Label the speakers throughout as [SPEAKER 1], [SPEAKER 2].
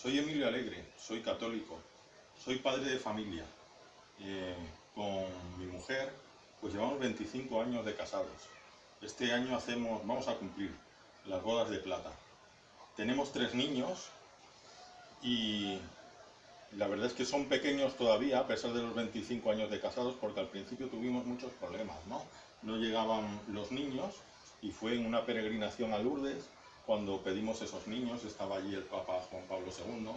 [SPEAKER 1] Soy Emilio Alegre, soy católico, soy padre de familia. Con mi mujer, pues llevamos 25 años de casados. Este año vamos a cumplir las bodas de plata. Tenemos 3 niños y la verdad es que son pequeños todavía, a pesar de los 25 años de casados, porque al principio tuvimos muchos problemas, ¿no? No llegaban los niños y fue en una peregrinación a Lourdes cuando pedimos esos niños, estaba allí el Papa Juan Pablo II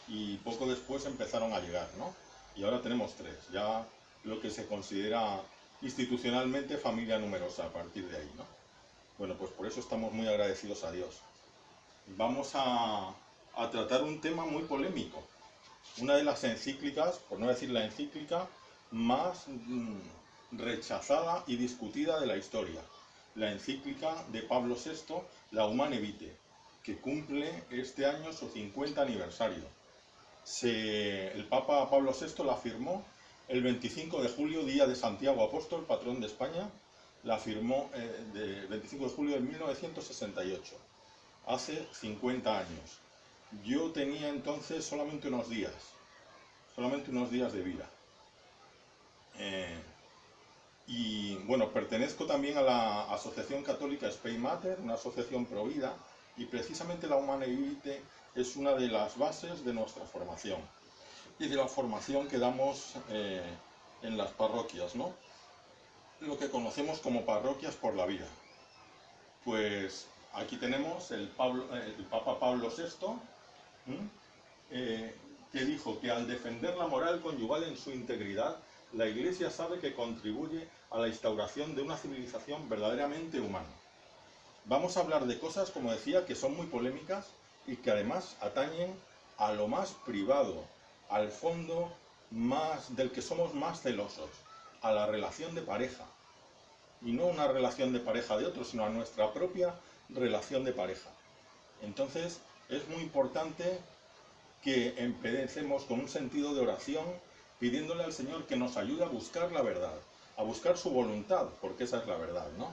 [SPEAKER 1] y poco después empezaron a llegar, ¿no? Y ahora tenemos 3, ya lo que se considera institucionalmente familia numerosa a partir de ahí, ¿no? Bueno, pues por eso estamos muy agradecidos a Dios. Vamos a tratar un tema muy polémico, una de las encíclicas, por no decir la encíclica, más rechazada y discutida de la historia. La encíclica de Pablo VI, la Humane Vitae, que cumple este año su 50 aniversario. El Papa Pablo VI la firmó el 25 de julio, día de Santiago Apóstol, patrón de España. La firmó el 25 de julio de 1968, hace 50 años. Yo tenía entonces solamente unos días de vida. Y bueno, pertenezco también a la Asociación Católica Spei Mater, una asociación pro vida, y precisamente la Humane Vitae es una de las bases de nuestra formación y de la formación que damos en las parroquias, ¿no? Lo que conocemos como parroquias por la vida. Pues aquí tenemos el Papa Pablo VI, que dijo que al defender la moral conyugal en su integridad, la Iglesia sabe que contribuye a la instauración de una civilización verdaderamente humana. Vamos a hablar de cosas, como decía, que son muy polémicas y que además atañen a lo más privado, al fondo del que somos más celosos, a la relación de pareja. Y no una relación de pareja de otro, sino a nuestra propia relación de pareja. Entonces, es muy importante que empecemos con un sentido de oración, pidiéndole al Señor que nos ayude a buscar la verdad, a buscar su voluntad, porque esa es la verdad, ¿no?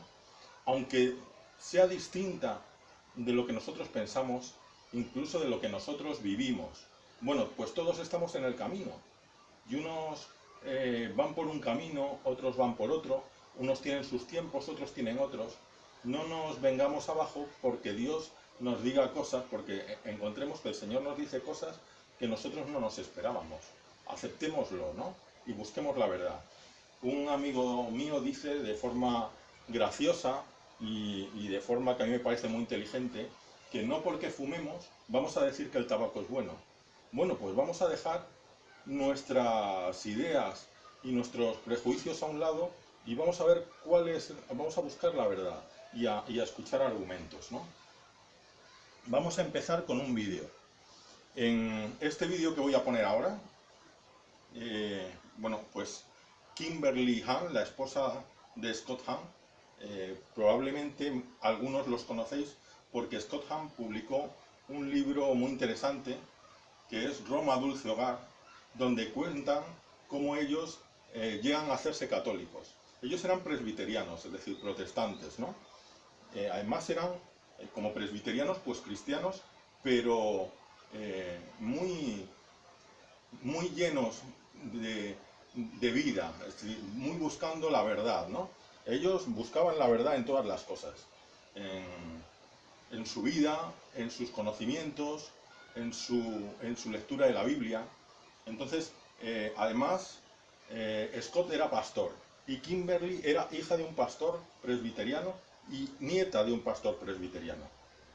[SPEAKER 1] Aunque sea distinta de lo que nosotros pensamos, incluso de lo que nosotros vivimos. Bueno, pues todos estamos en el camino, y unos van por un camino, otros van por otro, unos tienen sus tiempos, otros tienen otros. No nos vengamos abajo porque Dios nos diga cosas, porque encontremos que el Señor nos dice cosas que nosotros no nos esperábamos. Aceptémoslo, ¿no? Y busquemos la verdad. Un amigo mío dice de forma graciosa y de forma que a mí me parece muy inteligente, que no porque fumemos vamos a decir que el tabaco es bueno. Bueno, pues vamos a dejar nuestras ideas y nuestros prejuicios a un lado y vamos a ver vamos a buscar la verdad y a escuchar argumentos, ¿no? Vamos a empezar con un vídeo. En este vídeo que voy a poner ahora, bueno, pues Kimberly Hahn, la esposa de Scott Hahn, probablemente algunos los conocéis porque Scott Hahn publicó un libro muy interesante que es Roma Dulce Hogar, donde cuentan cómo ellos llegan a hacerse católicos. Ellos eran presbiterianos, es decir, protestantes, ¿no? Además eran, como presbiterianos, pues cristianos, pero muy llenos de vida, es decir, muy buscando la verdad, ¿no? Ellos buscaban la verdad en todas las cosas, en su vida, en sus conocimientos, en su lectura de la Biblia. Entonces, además, Scott era pastor y Kimberly era hija de un pastor presbiteriano y nieta de un pastor presbiteriano.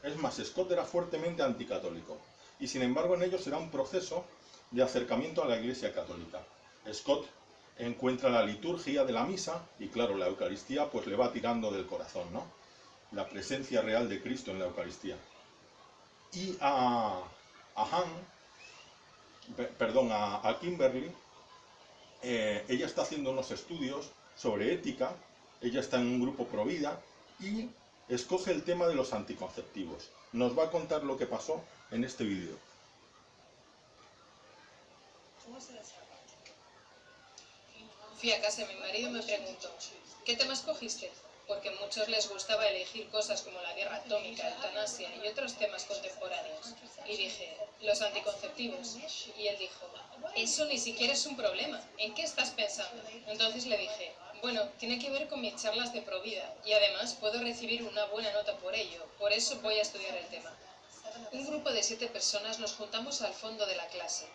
[SPEAKER 1] Es más, Scott era fuertemente anticatólico y sin embargo en ellos se da un proceso de acercamiento a la Iglesia Católica. Scott encuentra la liturgia de la misa y claro, la Eucaristía pues le va tirando del corazón, ¿no? La presencia real de Cristo en la Eucaristía. Y a Kimberly, ella está haciendo unos estudios sobre ética, ella está en un grupo pro vida y escoge el tema de los anticonceptivos. Nos va a contar lo que pasó en este vídeo.
[SPEAKER 2] Fui a casa de mi marido y me preguntó, ¿qué tema escogiste? porque a muchos les gustaba elegir cosas como la guerra atómica, eutanasia y otros temas contemporáneos. Y dije, los anticonceptivos. Y él dijo, eso ni siquiera es un problema, ¿en qué estás pensando? Entonces le dije, bueno, tiene que ver con mis charlas de Provida, y además puedo recibir una buena nota por ello, por eso voy a estudiar el tema. Un grupo de 7 personas nos juntamos al fondo de la clase.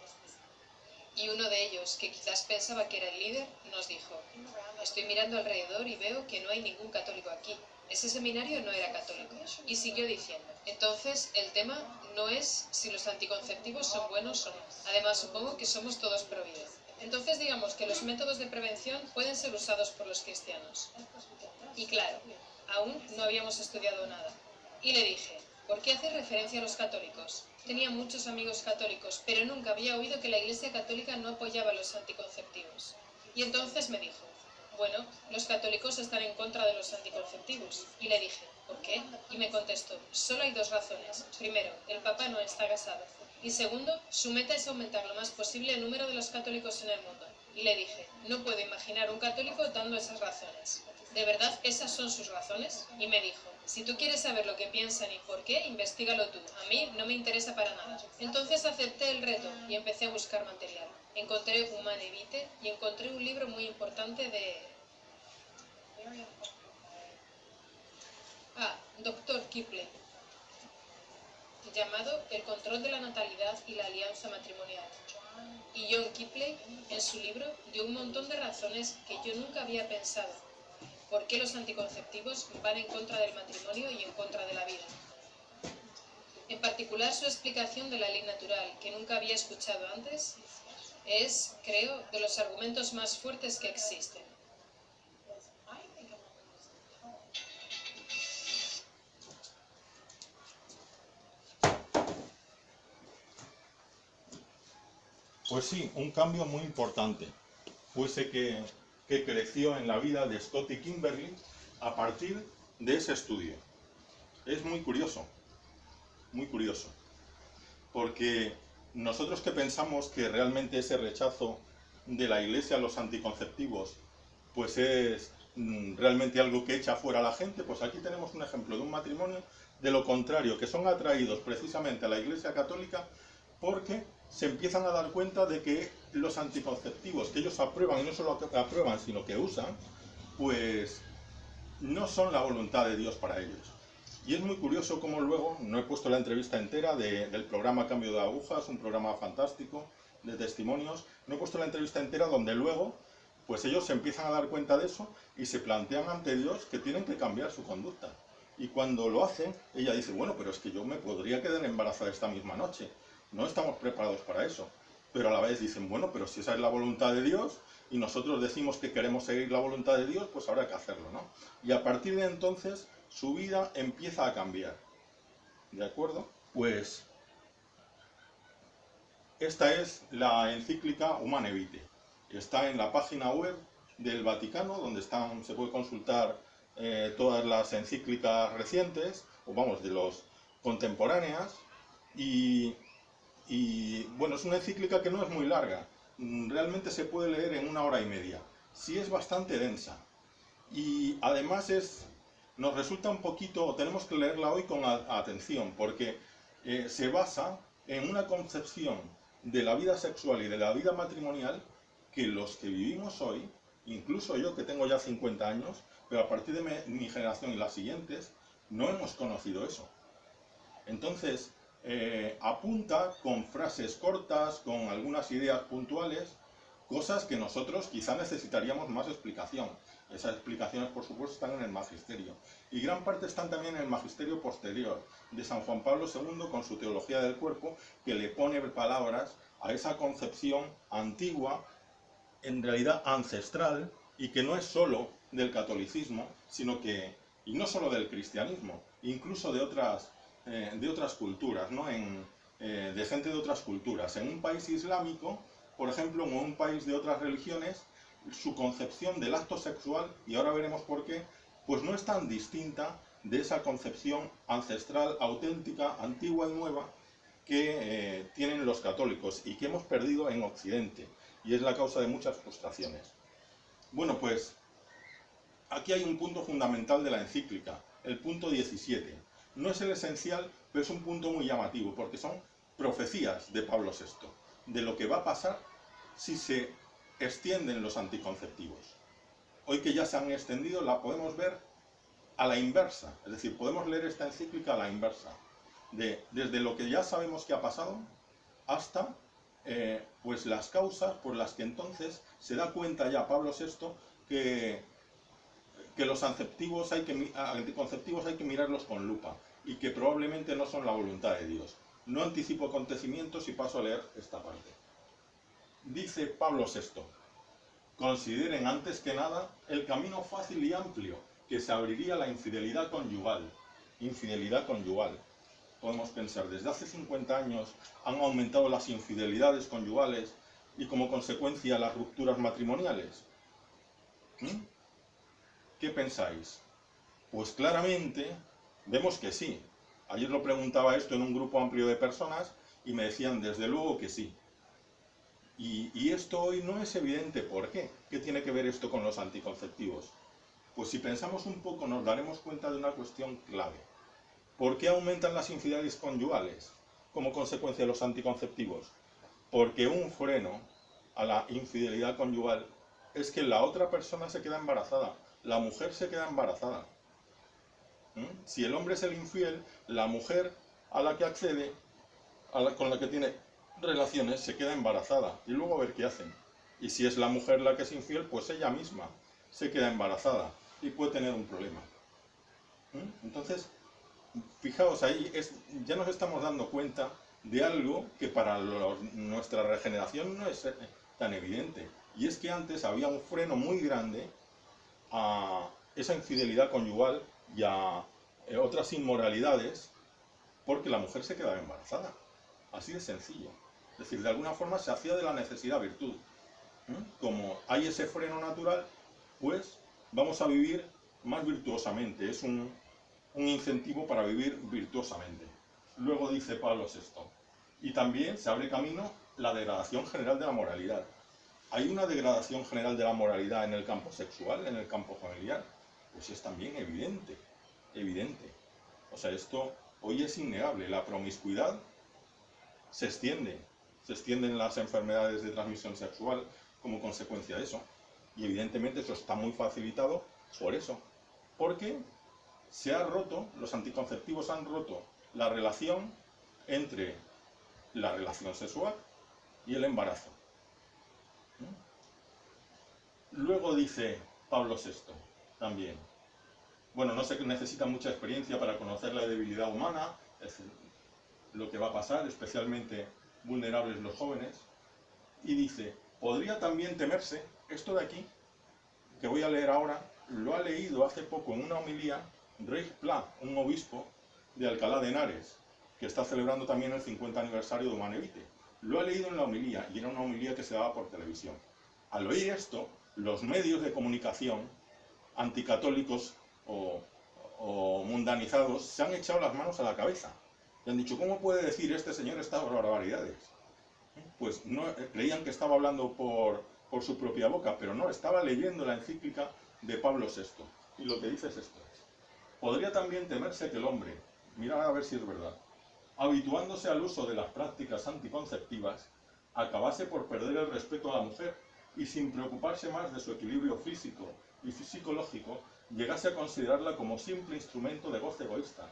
[SPEAKER 2] Y uno de ellos, que quizás pensaba que era el líder, nos dijo, estoy mirando alrededor y veo que no hay ningún católico aquí. Ese seminario no era católico. Y siguió diciendo, entonces el tema no es si los anticonceptivos son buenos o no. Además, supongo que somos todos pro vida. Entonces digamos que los métodos de prevención pueden ser usados por los cristianos. Y claro, aún no habíamos estudiado nada. Y le dije, ¿por qué haces referencia a los católicos? Tenía muchos amigos católicos, pero nunca había oído que la Iglesia Católica no apoyaba los anticonceptivos. Y entonces me dijo, bueno, los católicos están en contra de los anticonceptivos. Y le dije, ¿por qué? Y me contestó, solo hay 2 razones. Primero, el Papa no está casado. Y segundo, su meta es aumentar lo más posible el número de los católicos en el mundo. Y le dije, no puedo imaginar un católico dando esas razones. ¿De verdad esas son sus razones? Y me dijo, si tú quieres saber lo que piensan y por qué, investígalo tú. A mí no me interesa para nada. Entonces acepté el reto y empecé a buscar material. Encontré Humane Vitae y encontré un libro muy importante de... Dr. Kipling, llamado El control de la natalidad y la alianza matrimonial. Y John Kipling, en su libro, dio un montón de razones que yo nunca había pensado. ¿Por qué los anticonceptivos van en contra del matrimonio y en contra de la vida? En particular, su explicación de la ley natural, que nunca había escuchado antes, es, creo, de los argumentos más fuertes que existen.
[SPEAKER 1] Pues sí, un cambio muy importante. Fuese que creció en la vida de Scott y Kimberly a partir de ese estudio. Es muy curioso, porque nosotros que pensamos que realmente ese rechazo de la Iglesia a los anticonceptivos pues es realmente algo que echa fuera a la gente, pues aquí tenemos un ejemplo de un matrimonio de lo contrario, que son atraídos precisamente a la Iglesia Católica porque se empiezan a dar cuenta de que los anticonceptivos que ellos aprueban, y no solo aprueban, sino que usan, pues no son la voluntad de Dios para ellos. Y es muy curioso cómo luego, no he puesto la entrevista entera del programa Cambio de Agujas, un programa fantástico de testimonios, no he puesto la entrevista entera donde luego, pues ellos se empiezan a dar cuenta de eso y se plantean ante Dios que tienen que cambiar su conducta. Y cuando lo hacen, ella dice, bueno, pero es que yo me podría quedar embarazada esta misma noche. No estamos preparados para eso. Pero a la vez dicen, bueno, pero si esa es la voluntad de Dios y nosotros decimos que queremos seguir la voluntad de Dios, pues habrá que hacerlo, ¿no? Y a partir de entonces su vida empieza a cambiar. ¿De acuerdo? Pues esta es la encíclica Humane Vitae. Está en la página web del Vaticano, donde se puede consultar todas las encíclicas recientes, o vamos, de los contemporáneas, y bueno, es una encíclica que no es muy larga, realmente se puede leer en 1 hora y media, sí es bastante densa, y además nos resulta un poquito, tenemos que leerla hoy con atención, porque se basa en una concepción de la vida sexual y de la vida matrimonial que los que vivimos hoy, incluso yo que tengo ya 50 años, pero a partir de mi generación y las siguientes, no hemos conocido eso. Entonces, apunta con frases cortas, con algunas ideas puntuales, cosas que nosotros quizá necesitaríamos más explicación. Esas explicaciones, por supuesto, están en el magisterio. Y gran parte están también en el magisterio posterior de San Juan Pablo II con su teología del cuerpo, que le pone palabras a esa concepción antigua, en realidad ancestral, y que no es solo del catolicismo, sino que, y no solo del cristianismo, incluso de otras culturas, ¿no? De gente de otras culturas. En un país islámico, por ejemplo, o en un país de otras religiones, su concepción del acto sexual, y ahora veremos por qué, pues no es tan distinta de esa concepción ancestral, auténtica, antigua y nueva que tienen los católicos y que hemos perdido en Occidente, y es la causa de muchas frustraciones. Bueno, pues aquí hay un punto fundamental de la encíclica, el punto 17. No es el esencial, pero es un punto muy llamativo, porque son profecías de Pablo VI, de lo que va a pasar si se extienden los anticonceptivos. Hoy que ya se han extendido, la podemos ver a la inversa, es decir, podemos leer esta encíclica a la inversa, desde lo que ya sabemos que ha pasado hasta pues las causas por las que entonces se da cuenta ya Pablo VI que los anticonceptivos hay que mirarlos con lupa y que probablemente no son la voluntad de Dios. No anticipo acontecimientos y paso a leer esta parte. Dice Pablo VI: consideren antes que nada el camino fácil y amplio que se abriría a la infidelidad conyugal. Infidelidad conyugal. Podemos pensar, desde hace 50 años han aumentado las infidelidades conyugales y como consecuencia las rupturas matrimoniales. ¿Qué pensáis? Pues claramente vemos que sí. Ayer lo preguntaba esto en un grupo amplio de personas y me decían desde luego que sí. Y esto hoy no es evidente. ¿Por qué? ¿Qué tiene que ver esto con los anticonceptivos? Pues si pensamos un poco nos daremos cuenta de una cuestión clave. ¿Por qué aumentan las infidelidades conyugales como consecuencia de los anticonceptivos? Porque un freno a la infidelidad conyugal es que la otra persona se queda embarazada, la mujer se queda embarazada. Si el hombre es el infiel, la mujer a la que accede, con la que tiene relaciones, se queda embarazada y luego a ver qué hacen. Y si es la mujer la que es infiel, pues ella misma se queda embarazada y puede tener un problema. Entonces, fijaos, ahí ya nos estamos dando cuenta de algo que para nuestra regeneración no es tan evidente. Y es que antes había un freno muy grande a esa infidelidad conyugal y a otras inmoralidades porque la mujer se quedaba embarazada. Así de sencillo. Es decir, de alguna forma se hacía de la necesidad virtud. Como hay ese freno natural, pues vamos a vivir más virtuosamente. Es un incentivo para vivir virtuosamente. Luego dice Pablo VI, y también se abre camino la degradación general de la moralidad. ¿Hay una degradación general de la moralidad en el campo sexual, en el campo familiar? Pues es también evidente, evidente. O sea, esto hoy es innegable. La promiscuidad se extienden las enfermedades de transmisión sexual como consecuencia de eso. Y evidentemente eso está muy facilitado por eso. Porque se ha roto, los anticonceptivos han roto la relación entre la relación sexual y el embarazo. Luego dice Pablo VI también, bueno, no se necesita mucha experiencia para conocer la debilidad humana, es lo que va a pasar, especialmente vulnerables los jóvenes, y dice, podría también temerse, esto de aquí, que voy a leer ahora, lo ha leído hace poco en una homilía Reich Pla, un obispo de Alcalá de Henares, que está celebrando también el 50 aniversario de Humane Vitae. Lo ha leído en la homilía, y era una homilía que se daba por televisión. Al oír esto, los medios de comunicación anticatólicos o mundanizados se han echado las manos a la cabeza. Y han dicho, ¿cómo puede decir este señor estas barbaridades? Pues no, creían que estaba hablando por su propia boca, pero no, estaba leyendo la encíclica de Pablo VI. Y lo que dice es esto. Podría también temerse que el hombre, mirad a ver si es verdad, habituándose al uso de las prácticas anticonceptivas, acabase por perder el respeto a la mujer y sin preocuparse más de su equilibrio físico y psicológico, llegase a considerarla como simple instrumento de goce egoísta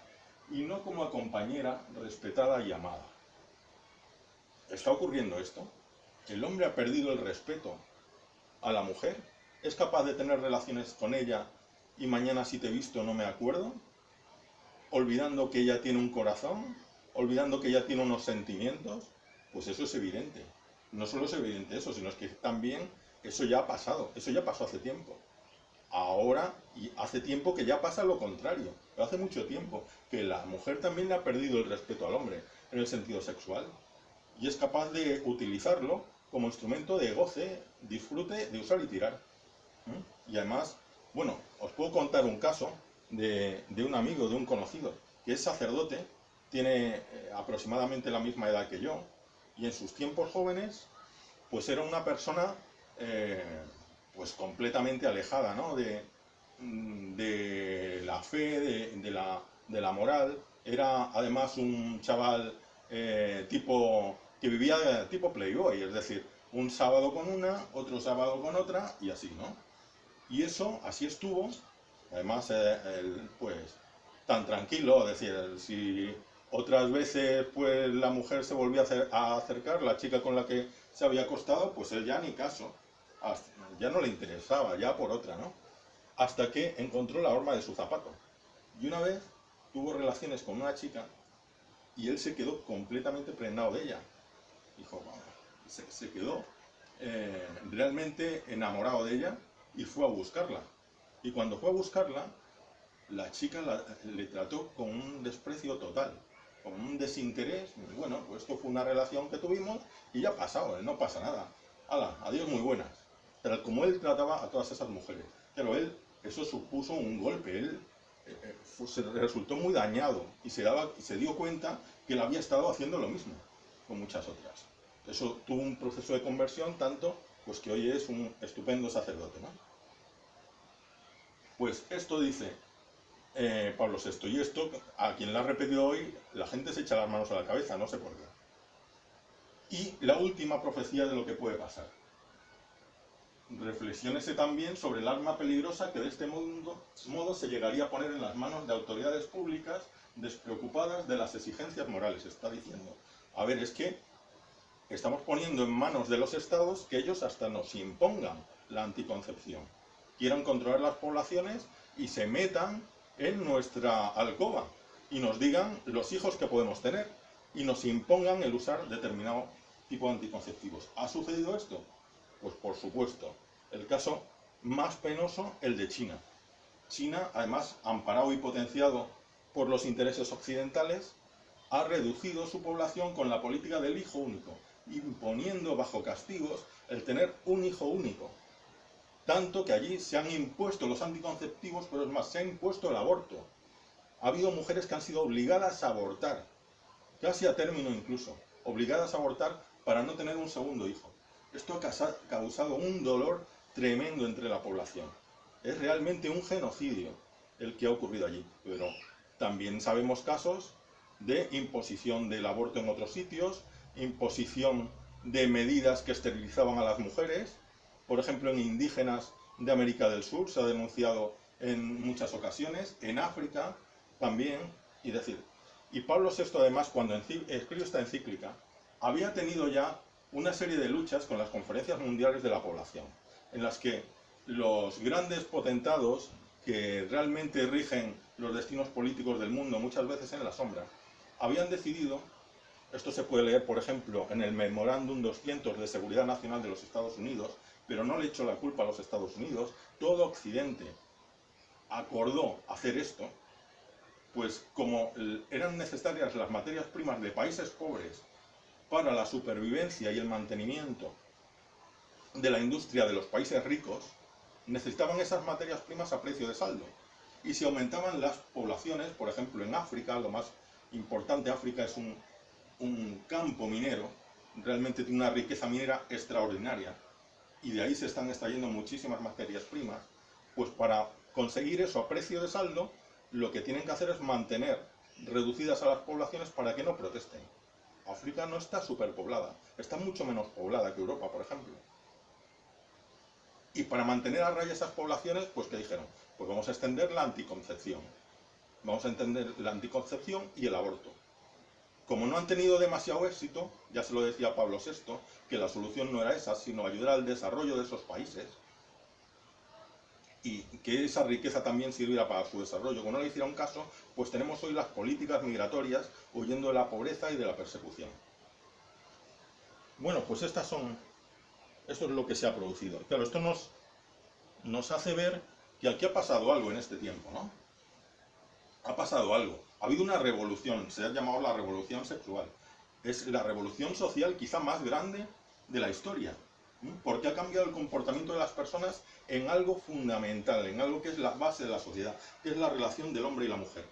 [SPEAKER 1] y no como a compañera respetada y amada. ¿Está ocurriendo esto? ¿El hombre ha perdido el respeto a la mujer? ¿Es capaz de tener relaciones con ella y mañana si te he visto no me acuerdo? Olvidando que ella tiene un corazón, olvidando que ella tiene unos sentimientos, pues eso es evidente. No solo es evidente eso, sino es que también eso ya ha pasado, eso ya pasó hace tiempo. Ahora, y hace tiempo que ya pasa lo contrario, pero hace mucho tiempo, que la mujer también le ha perdido el respeto al hombre en el sentido sexual y es capaz de utilizarlo como instrumento de goce, disfrute, de usar y tirar. Y además, bueno, os puedo contar un caso de un amigo, de un conocido, que es sacerdote, tiene aproximadamente la misma edad que yo, y en sus tiempos jóvenes, pues era una persona pues completamente alejada, ¿no? de la fe, de la moral. Era además un chaval que vivía tipo playboy, es decir, un sábado con una, otro sábado con otra y así, ¿no? Y eso, así estuvo, además, pues, tan tranquilo, es decir, si otras veces pues la mujer se volvía a acercar, la chica con la que se había acostado, pues él ya ni caso, ya no le interesaba, ya por otra, ¿no? Hasta que encontró la horma de su zapato. Y una vez tuvo relaciones con una chica y él se quedó completamente prendado de ella. Dijo, bueno, se quedó realmente enamorado de ella y fue a buscarla. Y cuando fue a buscarla, la chica le trató con un desprecio total, con un desinterés. Bueno, pues esto fue una relación que tuvimos y ya ha pasado, no pasa nada. Hala, adiós, muy buenas. Pero como él trataba a todas esas mujeres. Pero él, eso supuso un golpe. Él se resultó muy dañado y se dio cuenta que él había estado haciendo lo mismo con muchas otras. Eso tuvo un proceso de conversión tanto, pues que hoy es un estupendo sacerdote, ¿no? Pues esto dice Pablo VI, y esto, a quien lo ha repetido hoy, la gente se echa las manos a la cabeza, no sé por qué. Y la última profecía de lo que puede pasar. Reflexiónese también sobre el arma peligrosa que de este modo se llegaría a poner en las manos de autoridades públicas despreocupadas de las exigencias morales. Está diciendo, a ver, es que estamos poniendo en manos de los estados que ellos hasta nos impongan la anticoncepción. Quieran controlar las poblaciones y se metan en nuestra alcoba y nos digan los hijos que podemos tener y nos impongan el usar determinado tipo de anticonceptivos. ¿Ha sucedido esto? Pues por supuesto. El caso más penoso, el de China. China, además, amparado y potenciado por los intereses occidentales, ha reducido su población con la política del hijo único, imponiendo bajo castigos el tener un hijo único. Tanto que allí se han impuesto los anticonceptivos, pero es más, se ha impuesto el aborto. Ha habido mujeres que han sido obligadas a abortar, casi a término incluso, obligadas a abortar para no tener un segundo hijo. Esto ha causado un dolor tremendo entre la población. Es realmente un genocidio el que ha ocurrido allí, pero también sabemos casos de imposición del aborto en otros sitios, imposición de medidas que esterilizaban a las mujeres. Por ejemplo, en indígenas de América del Sur se ha denunciado en muchas ocasiones, en África también, y Pablo VI además, cuando escribió esta encíclica, había tenido ya una serie de luchas con las conferencias mundiales de la población, en las que los grandes potentados que realmente rigen los destinos políticos del mundo, muchas veces en la sombra, habían decidido, esto se puede leer por ejemplo en el Memorándum 200 de Seguridad Nacional de los Estados Unidos, pero no le echo la culpa a los Estados Unidos, todo Occidente acordó hacer esto, pues como eran necesarias las materias primas de países pobres para la supervivencia y el mantenimiento de la industria de los países ricos, necesitaban esas materias primas a precio de saldo. Y si aumentaban las poblaciones, por ejemplo en África, lo más importante, África es un campo minero, realmente tiene una riqueza minera extraordinaria, y de ahí se están extrayendo muchísimas materias primas, pues para conseguir eso a precio de saldo, lo que tienen que hacer es mantener reducidas a las poblaciones para que no protesten. África no está superpoblada, está mucho menos poblada que Europa, por ejemplo. Y para mantener a raya esas poblaciones, pues ¿qué dijeron? Pues vamos a extender la anticoncepción. Vamos a extender la anticoncepción y el aborto. Como no han tenido demasiado éxito, ya se lo decía Pablo VI, que la solución no era esa, sino ayudar al desarrollo de esos países y que esa riqueza también sirviera para su desarrollo. Como no le hicieron caso, pues tenemos hoy las políticas migratorias huyendo de la pobreza y de la persecución. Bueno, pues esto es lo que se ha producido. Claro, esto nos hace ver que aquí ha pasado algo en este tiempo, ¿no? Ha pasado algo. Ha habido una revolución, se ha llamado la revolución sexual. Es la revolución social quizá más grande de la historia, porque ha cambiado el comportamiento de las personas en algo fundamental, en algo que es la base de la sociedad, que es la relación del hombre y la mujer.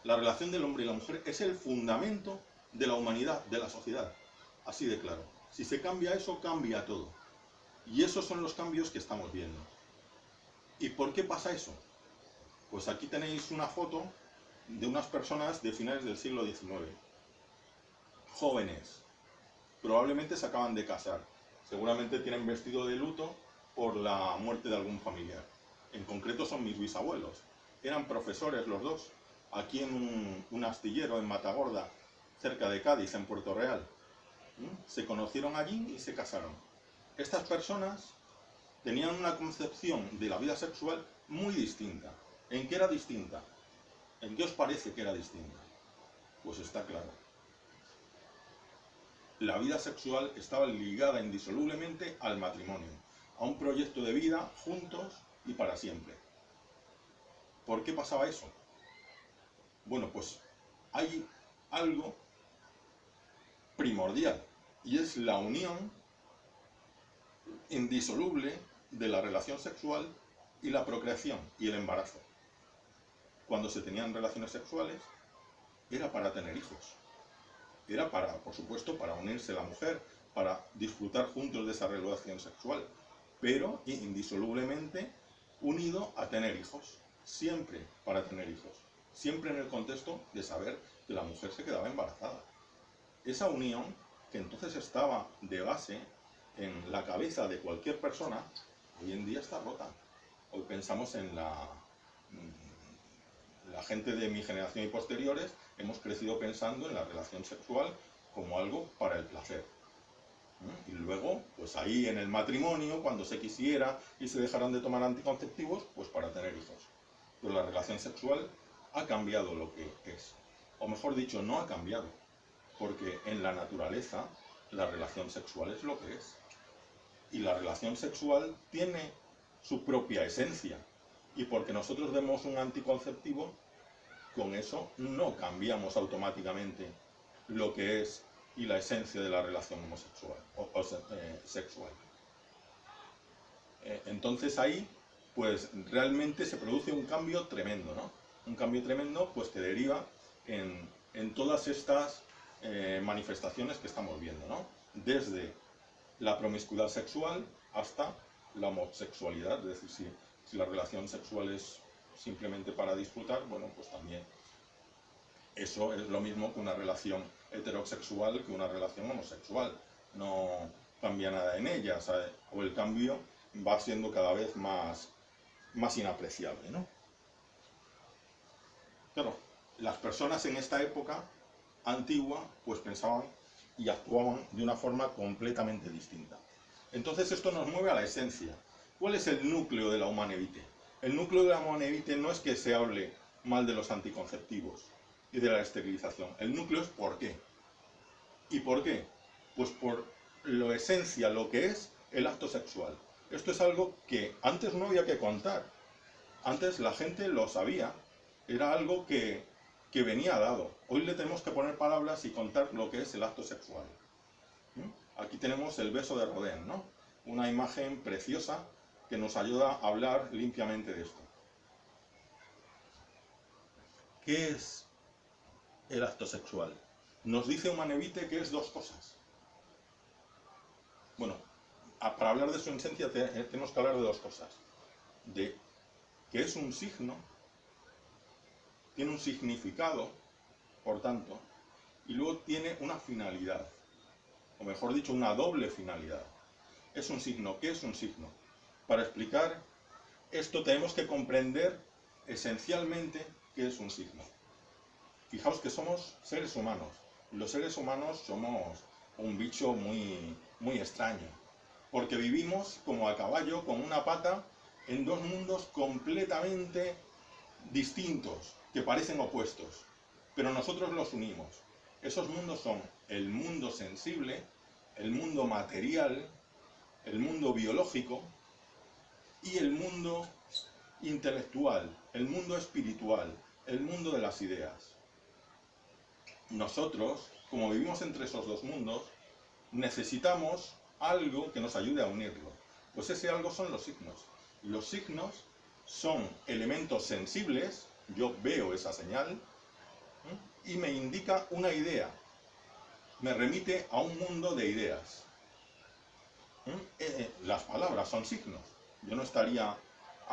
[SPEAKER 1] La relación del hombre y la mujer es el fundamento de la humanidad, de la sociedad. Así de claro. Si se cambia eso, cambia todo. Y esos son los cambios que estamos viendo. ¿Y por qué pasa eso? Pues aquí tenéis una foto de unas personas de finales del siglo XIX, jóvenes, probablemente se acaban de casar, seguramente tienen vestido de luto por la muerte de algún familiar. En concreto son mis bisabuelos, eran profesores los dos, aquí en un astillero en Matagorda, cerca de Cádiz, en Puerto Real. Se conocieron allí y se casaron. Estas personas tenían una concepción de la vida sexual muy distinta. ¿En qué era distinta? ¿En qué os parece que era distinta? Pues está claro. La vida sexual estaba ligada indisolublemente al matrimonio, a un proyecto de vida juntos y para siempre. ¿Por qué pasaba eso? Bueno, pues hay algo primordial, y es la unión indisoluble de la relación sexual y la procreación y el embarazo. Cuando se tenían relaciones sexuales, era para tener hijos. Era para, por supuesto, para unirse la mujer, para disfrutar juntos de esa relación sexual, pero indisolublemente unido a tener hijos, siempre para tener hijos, siempre en el contexto de saber que la mujer se quedaba embarazada. Esa unión, que entonces estaba de base en la cabeza de cualquier persona, hoy en día está rota. Hoy pensamos en la gente de mi generación y posteriores, hemos crecido pensando en la relación sexual como algo para el placer. Y luego, pues ahí en el matrimonio, cuando se quisiera y se dejaran de tomar anticonceptivos, pues para tener hijos. Pero la relación sexual ha cambiado lo que es. O mejor dicho, no ha cambiado. Porque en la naturaleza, la relación sexual es lo que es. Y la relación sexual tiene su propia esencia. Y porque nosotros demos un anticonceptivo, con eso no cambiamos automáticamente lo que es y la esencia de la relación homosexual o sexual. Entonces ahí, pues realmente se produce un cambio tremendo, ¿no? Un cambio tremendo, pues que deriva en todas estas manifestaciones que estamos viendo, ¿no? Desde la promiscuidad sexual hasta la homosexualidad, es decir, si la relación sexual es simplemente para disfrutar, bueno, pues también eso es lo mismo que una relación heterosexual que una relación homosexual. No cambia nada en ella, ¿sabe? O el cambio va siendo cada vez más inapreciable, ¿no? Claro, las personas en esta época antigua pues pensaban y actuaban de una forma completamente distinta. Entonces esto nos mueve a la esencia. ¿Cuál es el núcleo de la Humanae Vitae? El núcleo de la Humanae Vitae no es que se hable mal de los anticonceptivos y de la esterilización. El núcleo es ¿por qué? ¿Y por qué? Pues por la esencia, lo que es el acto sexual. Esto es algo que antes no había que contar. Antes la gente lo sabía. Era algo que venía dado. Hoy le tenemos que poner palabras y contar lo que es el acto sexual. Aquí tenemos el beso de Rodin, ¿no? Una imagen preciosa que nos ayuda a hablar limpiamente de esto. ¿Qué es el acto sexual? Nos dice Humanae Vitae que es dos cosas. Bueno, para hablar de su esencia tenemos que hablar de dos cosas. De que es un signo, tiene un significado, por tanto, y luego tiene una finalidad, o mejor dicho, una doble finalidad. Es un signo. ¿Qué es un signo? Para explicar esto tenemos que comprender esencialmente qué es un signo. Fijaos que somos seres humanos. Los seres humanos somos un bicho muy extraño, porque vivimos como a caballo, con una pata, en dos mundos completamente distintos, que parecen opuestos, pero nosotros los unimos. Esos mundos son el mundo sensible, el mundo material, el mundo biológico y el mundo intelectual, el mundo espiritual, el mundo de las ideas. Nosotros, como vivimos entre esos dos mundos, necesitamos algo que nos ayude a unirlo. Pues ese algo son los signos. Los signos son elementos sensibles, yo veo esa señal, y me indica una idea, me remite a un mundo de ideas. Las palabras son signos. Yo no estaría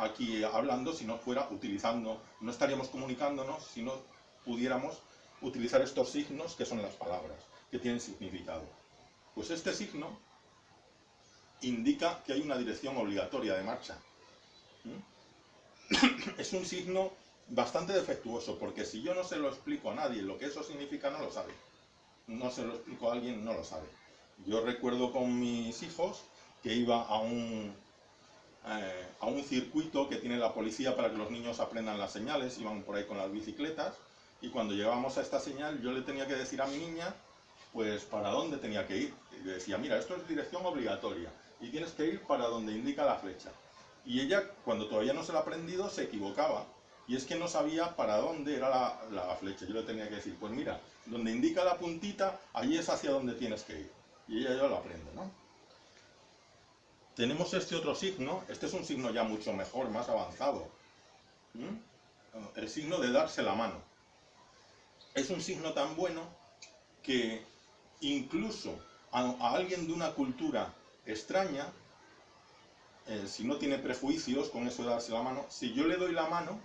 [SPEAKER 1] aquí hablando si no fuera utilizando, no estaríamos comunicándonos si no pudiéramos utilizar estos signos que son las palabras, que tienen significado. Pues este signo indica que hay una dirección obligatoria de marcha. Es un signo bastante defectuoso, porque si yo no se lo explico a nadie lo que eso significa, no lo sabe. No se lo explico a alguien, no lo sabe. Yo recuerdo con mis hijos que iba a un circuito que tiene la policía para que los niños aprendan las señales, iban por ahí con las bicicletas, y cuando llegábamos a esta señal yo le tenía que decir a mi niña pues para dónde tenía que ir. Y le decía, mira, esto es dirección obligatoria y tienes que ir para donde indica la flecha. Y ella, cuando todavía no se lo ha aprendido, se equivocaba, y es que no sabía para dónde era la flecha. Yo le tenía que decir, pues mira, donde indica la puntita, allí es hacia donde tienes que ir. Y ella ya lo aprende, ¿no? Tenemos este otro signo, este es un signo ya mucho mejor, más avanzado. El signo de darse la mano. Es un signo tan bueno que incluso a alguien de una cultura extraña, si no tiene prejuicios con eso de darse la mano, si yo le doy la mano,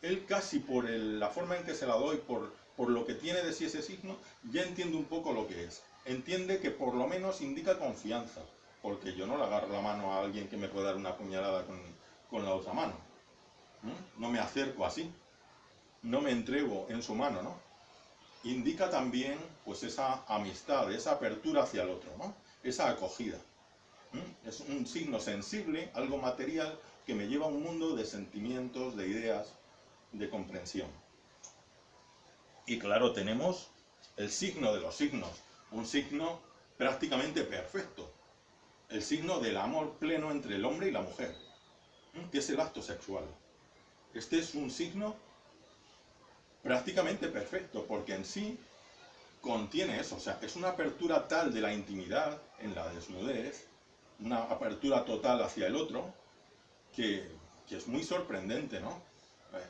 [SPEAKER 1] él casi por la forma en que se la doy, por lo que tiene de sí ese signo, ya entiende un poco lo que es. Entiende que por lo menos indica confianza, porque yo no le agarro la mano a alguien que me puede dar una puñalada con la otra mano. No me acerco así, no me entrego en su mano, ¿no? Indica también pues esa amistad, esa apertura hacia el otro, ¿no? Esa acogida. Es un signo sensible, algo material, que me lleva a un mundo de sentimientos, de ideas, de comprensión. Y claro, tenemos el signo de los signos, un signo prácticamente perfecto, el signo del amor pleno entre el hombre y la mujer, que es el acto sexual. Este es un signo prácticamente perfecto, porque en sí contiene eso, o sea, es una apertura tal de la intimidad en la desnudez, una apertura total hacia el otro, que es muy sorprendente, ¿no?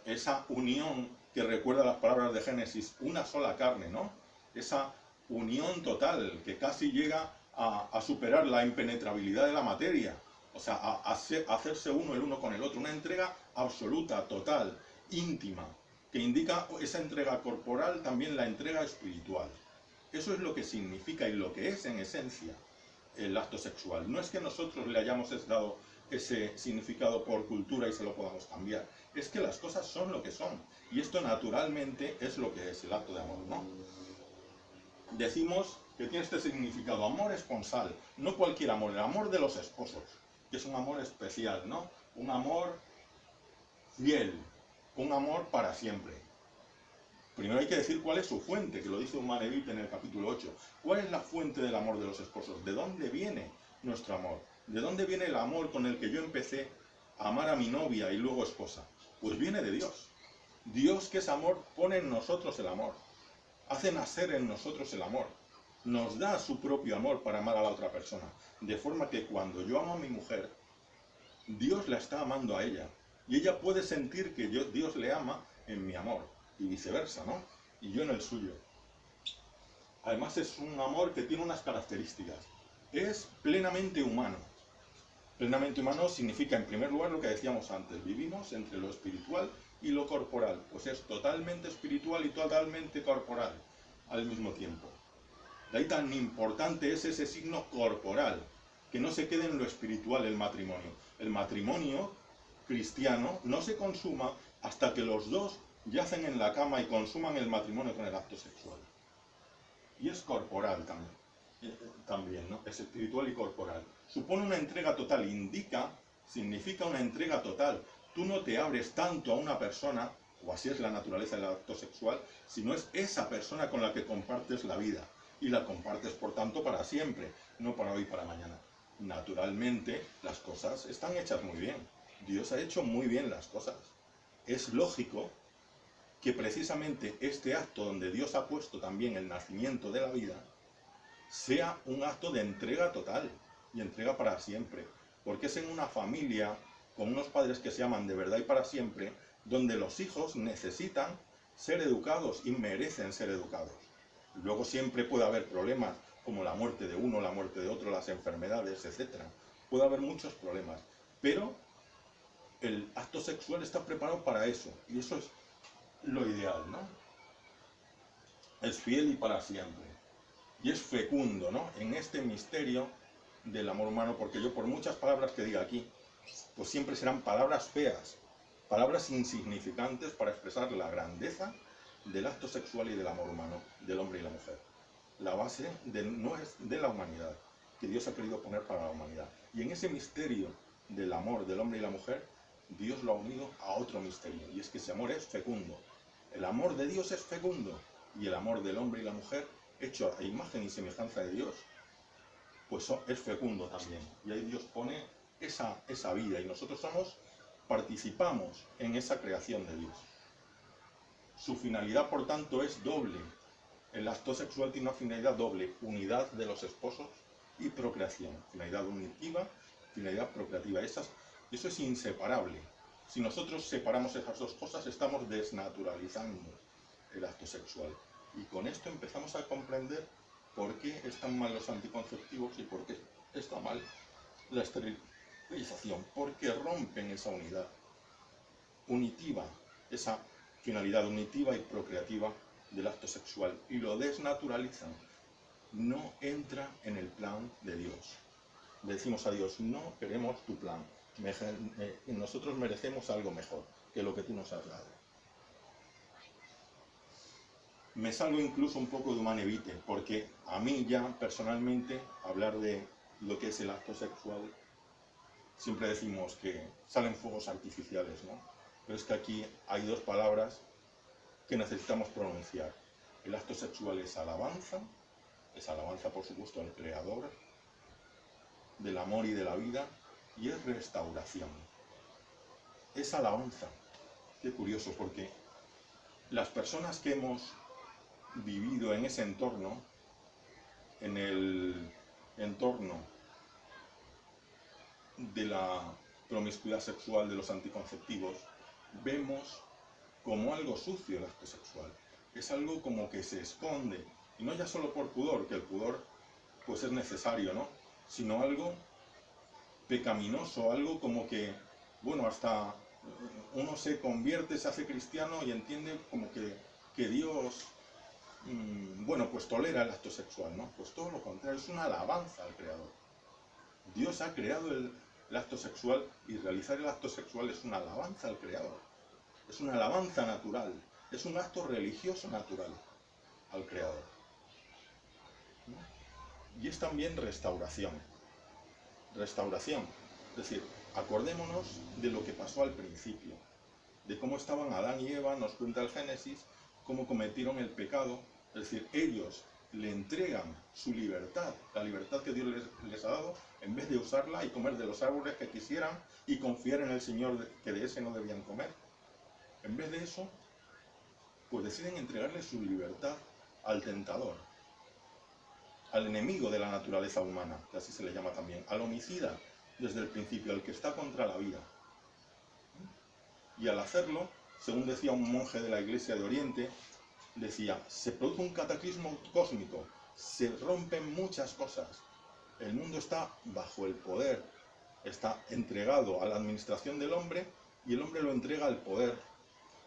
[SPEAKER 1] Esa unión que recuerda las palabras de Génesis, una sola carne, ¿no? Esa unión total que casi llega a superar la impenetrabilidad de la materia, o sea, a hacerse uno el uno con el otro, una entrega absoluta, total, íntima, que indica esa entrega corporal, también la entrega espiritual. Eso es lo que significa y lo que es en esencia el acto sexual. No es que nosotros le hayamos dado ese significado por cultura y se lo podamos cambiar. Es que las cosas son lo que son. Y esto naturalmente es lo que es el acto de amor, ¿no? Decimos que tiene este significado, amor esponsal. No cualquier amor, el amor de los esposos, que es un amor especial, ¿no? Un amor fiel, un amor para siempre. Primero hay que decir cuál es su fuente, que lo dice Humanevite en el capítulo 8. ¿Cuál es la fuente del amor de los esposos? ¿De dónde viene nuestro amor? ¿De dónde viene el amor con el que yo empecé a amar a mi novia y luego esposa? Pues viene de Dios. Dios, que es amor, pone en nosotros el amor. Hace nacer en nosotros el amor. Nos da su propio amor para amar a la otra persona. De forma que cuando yo amo a mi mujer, Dios la está amando a ella. Y ella puede sentir que Dios le ama en mi amor. Y viceversa, ¿no? Y yo en el suyo. Además es un amor que tiene unas características. Es plenamente humano. Plenamente humano significa, en primer lugar, lo que decíamos antes. Vivimos entre lo espiritual y lo corporal. Pues es totalmente espiritual y totalmente corporal al mismo tiempo. De ahí tan importante es ese signo corporal, que no se quede en lo espiritual el matrimonio. El matrimonio cristiano no se consuma hasta que los dos yacen en la cama y consuman el matrimonio con el acto sexual. Y es corporal también, ¿no? Es espiritual y corporal. Supone una entrega total, significa una entrega total. Tú no te abres tanto a una persona, o así es la naturaleza del acto sexual, sino es esa persona con la que compartes la vida. Y la compartes, por tanto, para siempre, no para hoy y para mañana. Naturalmente, las cosas están hechas muy bien. Dios ha hecho muy bien las cosas. Es lógico que precisamente este acto donde Dios ha puesto también el nacimiento de la vida sea un acto de entrega total y entrega para siempre, porque es en una familia con unos padres que se aman de verdad y para siempre, donde los hijos necesitan ser educados y merecen ser educados. Luego siempre puede haber problemas como la muerte de uno, la muerte de otro, las enfermedades, etc. Puede haber muchos problemas, pero el acto sexual está preparado para eso, y eso es lo ideal, ¿no? Es fiel y para siempre. Y es fecundo, ¿no? En este misterio del amor humano, porque yo por muchas palabras que diga aquí, pues siempre serán palabras feas, palabras insignificantes para expresar la grandeza del acto sexual y del amor humano, del hombre y la mujer. La base no es de la humanidad, que Dios ha querido poner para la humanidad. Y en ese misterio del amor del hombre y la mujer, Dios lo ha unido a otro misterio, y es que ese amor es fecundo. El amor de Dios es fecundo, y el amor del hombre y la mujer, hecho a imagen y semejanza de Dios, pues es fecundo también. Y ahí Dios pone esa vida, y nosotros participamos en esa creación de Dios. Su finalidad, por tanto, es doble. El acto sexual tiene una finalidad doble: unidad de los esposos y procreación. Finalidad unitiva, finalidad procreativa. Eso es inseparable. Si nosotros separamos esas dos cosas, estamos desnaturalizando el acto sexual. Y con esto empezamos a comprender por qué están mal los anticonceptivos y por qué está mal la esterilización. Porque rompen esa unidad unitiva, esa finalidad unitiva y procreativa del acto sexual, y lo desnaturalizan. No entra en el plan de Dios. Le decimos a Dios: no queremos tu plan, nosotros merecemos algo mejor que lo que tú nos has dado. Me salgo incluso un poco de Humanae Vitae, porque a mí ya personalmente hablar de lo que es el acto sexual, siempre decimos que salen fuegos artificiales, ¿no? Pero es que aquí hay dos palabras que necesitamos pronunciar. El acto sexual es alabanza por supuesto al Creador del amor y de la vida, y es restauración. Es alabanza. Qué curioso, porque las personas que hemos vivido en ese entorno, en el entorno de la promiscuidad sexual, de los anticonceptivos, vemos como algo sucio el acto sexual. Es algo como que se esconde, y no ya solo por pudor, que el pudor pues es necesario, ¿no? Sino algo pecaminoso, algo como que, bueno, hasta uno se convierte, se hace cristiano y entiende como que Dios, bueno, pues tolera el acto sexual, ¿no? Pues todo lo contrario, es una alabanza al Creador. Dios ha creado el acto sexual, y realizar el acto sexual es una alabanza al Creador. Es una alabanza natural, es un acto religioso natural al Creador, ¿no? Y es también restauración. Restauración, es decir, acordémonos de lo que pasó al principio, de cómo estaban Adán y Eva. Nos cuenta el Génesis, cómo cometieron el pecado. Es decir, ellos le entregan su libertad, la libertad que Dios les ha dado, en vez de usarla y comer de los árboles que quisieran y confiar en el Señor que de ese no debían comer. En vez de eso, pues deciden entregarle su libertad al tentador, al enemigo de la naturaleza humana, que así se le llama también, al homicida desde el principio, al que está contra la vida. Y al hacerlo, según decía un monje de la Iglesia de Oriente, decía: se produce un cataclismo cósmico, se rompen muchas cosas, el mundo está bajo el poder, está entregado a la administración del hombre, y el hombre lo entrega al poder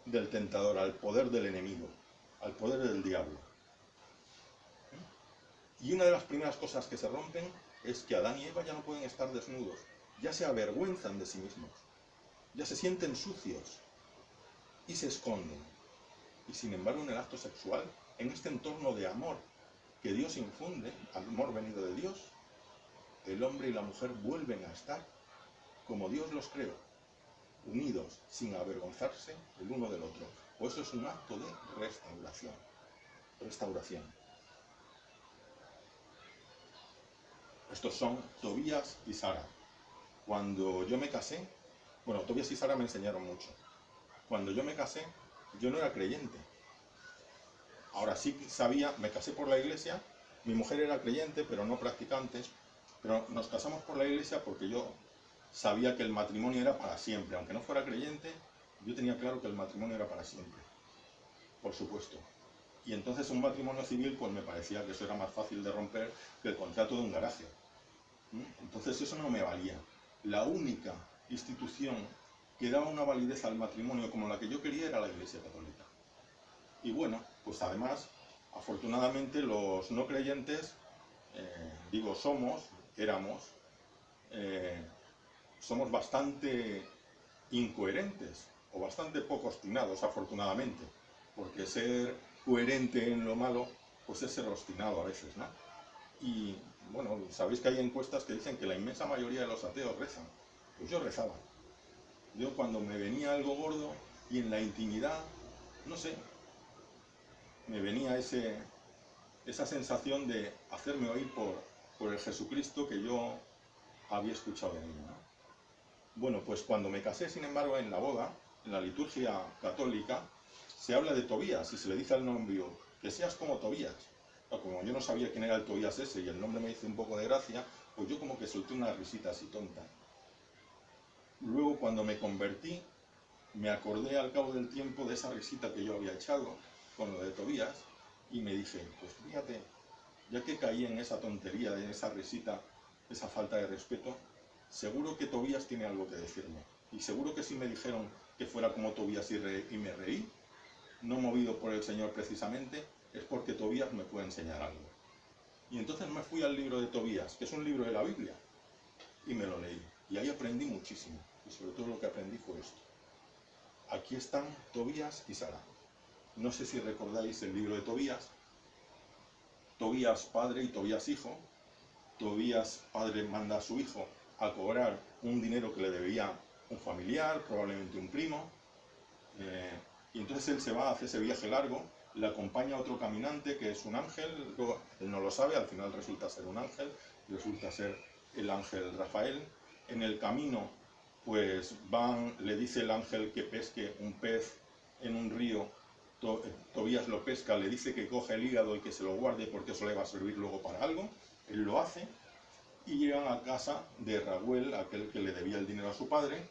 [SPEAKER 1] del tentador, al poder del enemigo, al poder del diablo. Y una de las primeras cosas que se rompen es que Adán y Eva ya no pueden estar desnudos, ya se avergüenzan de sí mismos, ya se sienten sucios y se esconden. Y sin embargo, en el acto sexual, en este entorno de amor que Dios infunde, amor venido de Dios, el hombre y la mujer vuelven a estar como Dios los creó, unidos, sin avergonzarse el uno del otro. O eso es un acto de restauración. Restauración. Estos son Tobías y Sara. Cuando yo me casé, bueno, Tobías y Sara me enseñaron mucho. Cuando yo me casé, yo no era creyente. Ahora sí sabía, me casé por la iglesia, mi mujer era creyente, pero no practicante, pero nos casamos por la iglesia porque yo sabía que el matrimonio era para siempre. Aunque no fuera creyente, yo tenía claro que el matrimonio era para siempre, por supuesto. Y entonces un matrimonio civil, pues me parecía que eso era más fácil de romper que el contrato de un garaje. Entonces eso no me valía. La única institución que daba una validez al matrimonio como la que yo quería era la Iglesia Católica. Y bueno, pues además, afortunadamente los no creyentes, somos bastante incoherentes o bastante poco obstinados, afortunadamente, porque ser coherente en lo malo, pues es ser obstinado a veces, ¿no? Y bueno, sabéis que hay encuestas que dicen que la inmensa mayoría de los ateos rezan. Pues yo rezaba. Yo cuando me venía algo gordo y en la intimidad, no sé, me venía esa sensación de hacerme oír por el Jesucristo que yo había escuchado de niño, ¿no? Bueno, pues cuando me casé, sin embargo, en la boda, en la liturgia católica, se habla de Tobías y se le dice al novio que seas como Tobías. Como yo no sabía quién era el Tobías ese y el nombre me hizo un poco de gracia, pues yo como que solté una risita así tonta. Luego, cuando me convertí, me acordé al cabo del tiempo de esa risita que yo había echado con lo de Tobías y me dije, pues fíjate, ya que caí en esa tontería, en esa risita, esa falta de respeto, seguro que Tobías tiene algo que decirme. Y seguro que si me dijeron que fuera como Tobías y me reí, no movido por el Señor precisamente, es porque Tobías me puede enseñar algo. Y entonces me fui al libro de Tobías, que es un libro de la Biblia, y me lo leí. Y ahí aprendí muchísimo. Y sobre todo lo que aprendí fue esto. Aquí están Tobías y Sara. No sé si recordáis el libro de Tobías. Tobías padre y Tobías hijo. Tobías padre manda a su hijo a cobrar un dinero que le debía un familiar, probablemente un primo, y entonces él se va, hace ese viaje largo, le acompaña otro caminante que es un ángel, luego él no lo sabe, al final resulta ser un ángel, resulta ser el ángel Rafael. En el camino pues le dice el ángel que pesque un pez en un río, Tobías lo pesca, le dice que coge el hígado y que se lo guarde porque eso le va a servir luego para algo, él lo hace, y llegan a casa de Raguel, aquel que le debía el dinero a su padre,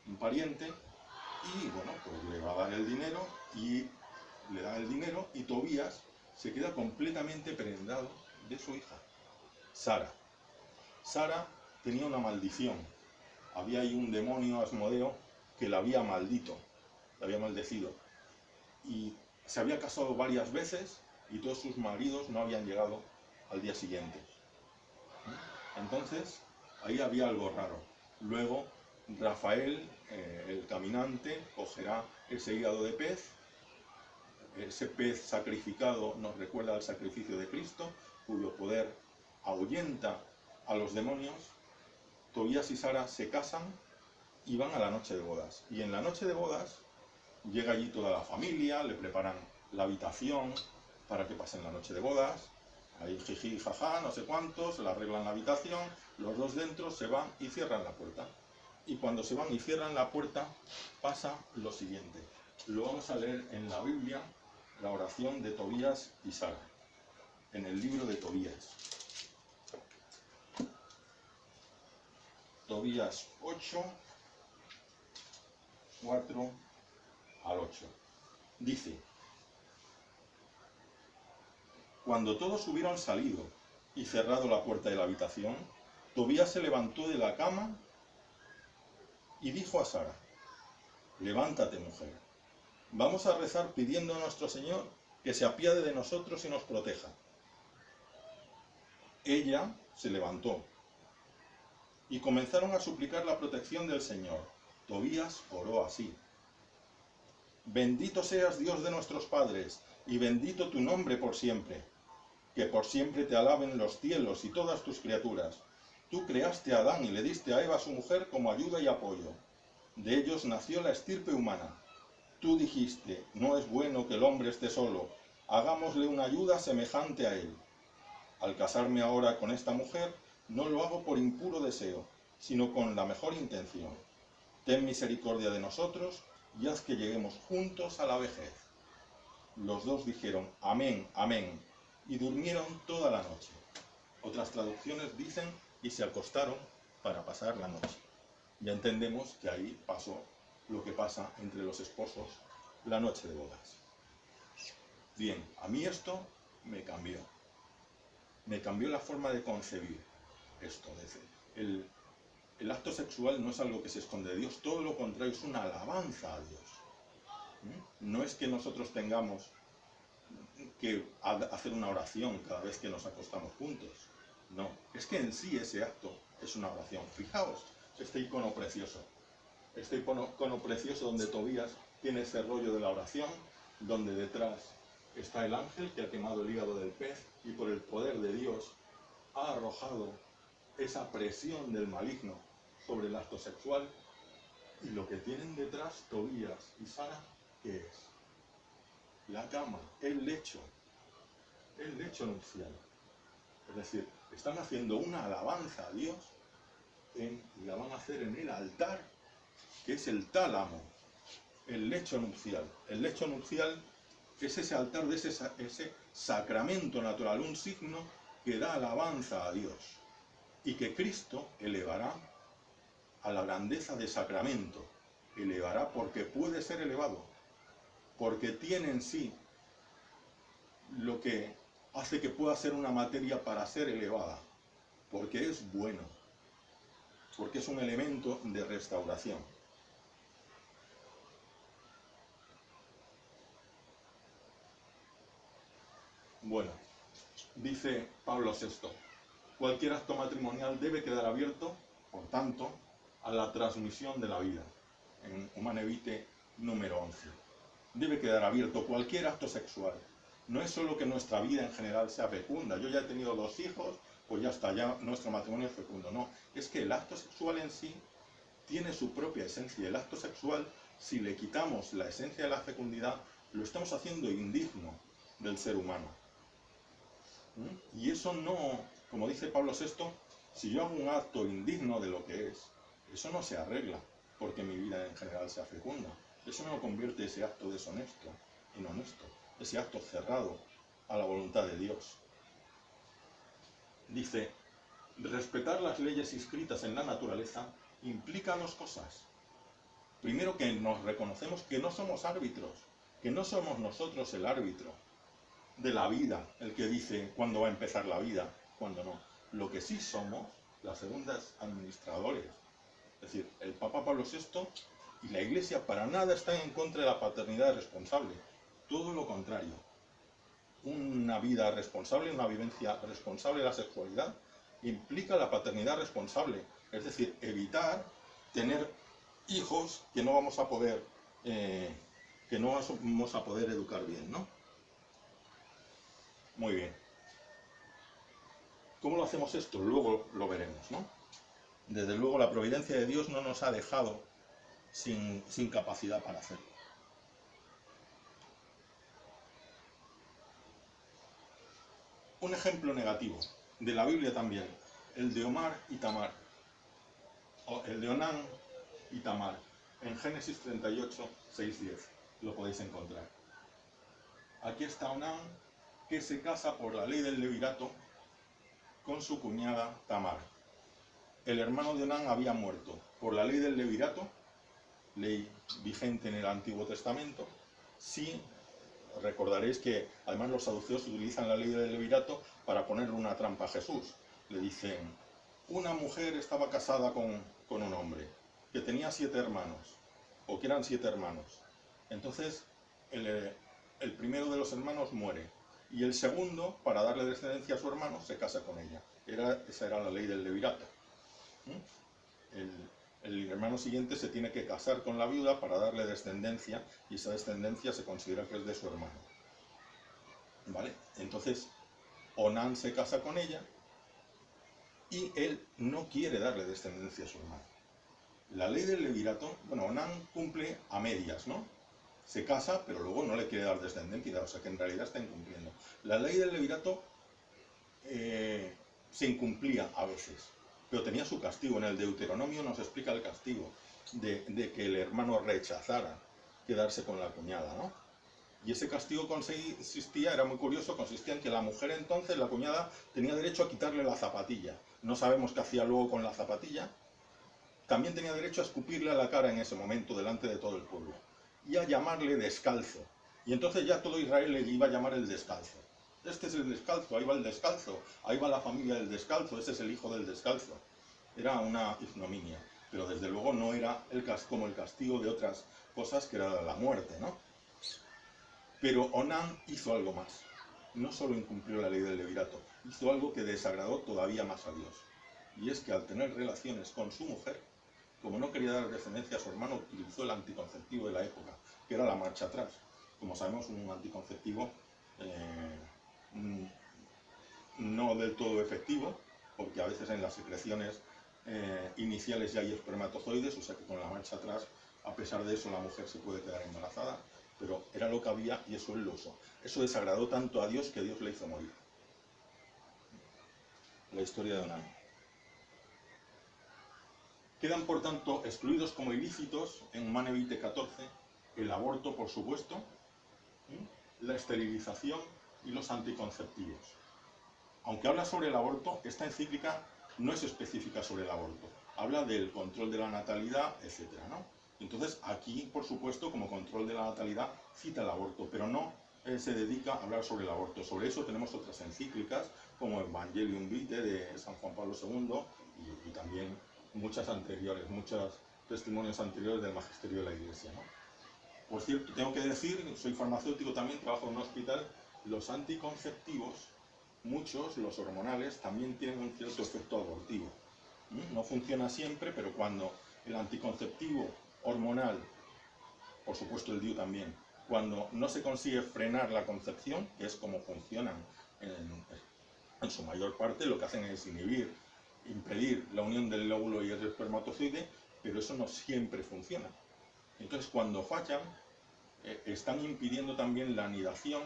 [SPEAKER 1] un pariente, y bueno, pues le va a dar el dinero y le da el dinero y Tobías se queda completamente prendado de su hija, Sara. Sara tenía una maldición, había ahí un demonio Asmodeo que la había maldito, la había maldecido, y se había casado varias veces y todos sus maridos no habían llegado al día siguiente. Entonces, ahí había algo raro. Luego, Rafael, el caminante, cogerá ese hígado de pez. Ese pez sacrificado nos recuerda al sacrificio de Cristo, cuyo poder ahuyenta a los demonios. Tobías y Sara se casan y van a la noche de bodas. Y en la noche de bodas llega allí toda la familia, le preparan la habitación para que pasen la noche de bodas. Ahí jiji, jaja, no sé cuántos, le arreglan la habitación, los dos dentro se van y cierran la puerta. Y cuando se van y cierran la puerta, pasa lo siguiente. Lo vamos a leer en la Biblia, la oración de Tobías y Sara, en el libro de Tobías. Tobías 8, 4 al 8. Dice: Cuando todos hubieron salido y cerrado la puerta de la habitación, Tobías se levantó de la cama y dijo a Sara: Levántate, mujer, vamos a rezar pidiendo a nuestro Señor que se apiade de nosotros y nos proteja. Ella se levantó y comenzaron a suplicar la protección del Señor. Tobías oró así: Bendito seas, Dios de nuestros padres, y bendito tu nombre por siempre. Que por siempre te alaben los cielos y todas tus criaturas. Tú creaste a Adán y le diste a Eva su mujer como ayuda y apoyo. De ellos nació la estirpe humana. Tú dijiste: no es bueno que el hombre esté solo, hagámosle una ayuda semejante a él. Al casarme ahora con esta mujer, no lo hago por impuro deseo, sino con la mejor intención. Ten misericordia de nosotros y haz que lleguemos juntos a la vejez. Los dos dijeron: amén, amén, y durmieron toda la noche. Otras traducciones dicen: y se acostaron para pasar la noche. Ya entendemos que ahí pasó lo que pasa entre los esposos la noche de bodas. Bien, a mí esto me cambió. Me cambió la forma de concebir esto, el el acto sexual no es algo que se esconde de Dios, todo lo contrario, es una alabanza a Dios. No es que nosotros tengamos que hacer una oración cada vez que nos acostamos juntos. No, es que en sí ese acto es una oración. Fijaos, este icono precioso. Este icono precioso donde Tobías tiene ese rollo de la oración, donde detrás está el ángel que ha quemado el hígado del pez y por el poder de Dios ha arrojado esa presión del maligno sobre el acto sexual. Y lo que tienen detrás Tobías y Sara, ¿qué es? La cama, el lecho nupcial. Es decir, están haciendo una alabanza a Dios y la van a hacer en el altar, que es el tálamo, el lecho nupcial. El lecho nupcial es ese altar de ese sacramento natural, un signo que da alabanza a Dios y que Cristo elevará a la grandeza de sacramento. Elevará porque puede ser elevado, porque tiene en sí lo que hace que pueda ser una materia para ser elevada, porque es bueno, porque es un elemento de restauración. Bueno, dice Pablo VI, cualquier acto matrimonial debe quedar abierto, por tanto, a la transmisión de la vida, en Humanae Vitae número 11. Debe quedar abierto cualquier acto sexual. No es solo que nuestra vida en general sea fecunda. Yo ya he tenido 2 hijos, pues ya está, ya nuestro matrimonio es fecundo. No, es que el acto sexual en sí tiene su propia esencia. El acto sexual, si le quitamos la esencia de la fecundidad, lo estamos haciendo indigno del ser humano. Y eso no, como dice Pablo VI, si yo hago un acto indigno de lo que es, eso no se arregla porque mi vida en general sea fecunda. Eso no convierte ese acto deshonesto en honesto, ese acto cerrado a la voluntad de Dios. Dice, respetar las leyes inscritas en la naturaleza implica 2 cosas. Primero, que nos reconocemos que no somos árbitros, que no somos nosotros el árbitro de la vida, el que dice cuándo va a empezar la vida, cuándo no. Lo que sí somos, las segundas administradores. Es decir, el Papa Pablo VI y la Iglesia para nada están en contra de la paternidad responsable. Todo lo contrario. Una vida responsable, una vivencia responsable de la sexualidad implica la paternidad responsable. Es decir, evitar tener hijos que no vamos a poder educar bien, ¿no? Muy bien. ¿Cómo lo hacemos esto? Luego lo veremos, ¿no? Desde luego la providencia de Dios no nos ha dejado sin capacidad para hacerlo. Un ejemplo negativo, de la Biblia también, el de Omar y Tamar, o el de Onán y Tamar, en Génesis 38, 6, 10, lo podéis encontrar. Aquí está Onán, que se casa por la ley del levirato con su cuñada Tamar. El hermano de Onán había muerto por la ley del levirato, ley vigente en el Antiguo Testamento. Sí, recordaréis que además los saduceos utilizan la ley del levirato para ponerle una trampa a Jesús. Le dicen, una mujer estaba casada con un hombre que tenía 7 hermanos, o que eran 7 hermanos. Entonces, el primero de los hermanos muere, y el segundo, para darle descendencia a su hermano, se casa con ella. Esa era la ley del levirato. El hermano siguiente se tiene que casar con la viuda para darle descendencia, y esa descendencia se considera que es de su hermano. ¿Vale? Entonces, Onán se casa con ella, y él no quiere darle descendencia a su hermano. La ley del levirato, bueno, Onán cumple a medias, ¿no? Se casa, pero luego no le quiere dar descendencia, o sea que en realidad está incumpliendo. La ley del levirato se incumplía a veces, pero tenía su castigo. En el Deuteronomio nos explica el castigo de que el hermano rechazara quedarse con la cuñada, ¿no? Y ese castigo consistía, era muy curioso, consistía en que la mujer entonces, la cuñada, tenía derecho a quitarle la zapatilla. No sabemos qué hacía luego con la zapatilla. También tenía derecho a escupirle a la cara en ese momento, delante de todo el pueblo. Y a llamarle descalzo. Y entonces ya todo Israel le iba a llamar el descalzo. Este es el descalzo, ahí va el descalzo, ahí va la familia del descalzo, ese es el hijo del descalzo. era una ignominia, pero desde luego no era como el castigo de otras cosas que era la muerte, ¿no? Pero Onán hizo algo más. No solo incumplió la ley del levirato, hizo algo que desagradó todavía más a Dios. Y es que al tener relaciones con su mujer, como no quería dar descendencia a su hermano, utilizó el anticonceptivo de la época, que era la marcha atrás. Como sabemos, un anticonceptivo no del todo efectivo, porque a veces en las secreciones iniciales ya hay espermatozoides, o sea que con la marcha atrás, a pesar de eso, la mujer se puede quedar embarazada, pero era lo que había y eso él lo usó. Eso desagradó tanto a Dios que Dios le hizo morir. La historia de Onán. Quedan, por tanto, excluidos como ilícitos en Manevite 14 el aborto, por supuesto, la esterilización y los anticonceptivos. Aunque habla sobre el aborto, esta encíclica no es específica sobre el aborto. Habla del control de la natalidad, etc., ¿no? Entonces, aquí, por supuesto, como control de la natalidad, cita el aborto, pero no se dedica a hablar sobre el aborto. Sobre eso tenemos otras encíclicas, como Evangelium Vitae de San Juan Pablo II, y también muchas anteriores, muchos testimonios anteriores del magisterio de la Iglesia, ¿no? Por cierto, tengo que decir, soy farmacéutico también, trabajo en un hospital, los anticonceptivos, muchos, los hormonales, también tienen un cierto efecto abortivo. No funciona siempre, pero cuando el anticonceptivo hormonal, por supuesto el DIU también, cuando no se consigue frenar la concepción, que es como funcionan en su mayor parte, lo que hacen es impedir la unión del óvulo y el espermatozoide, pero eso no siempre funciona. Entonces, cuando fallan, están impidiendo también la anidación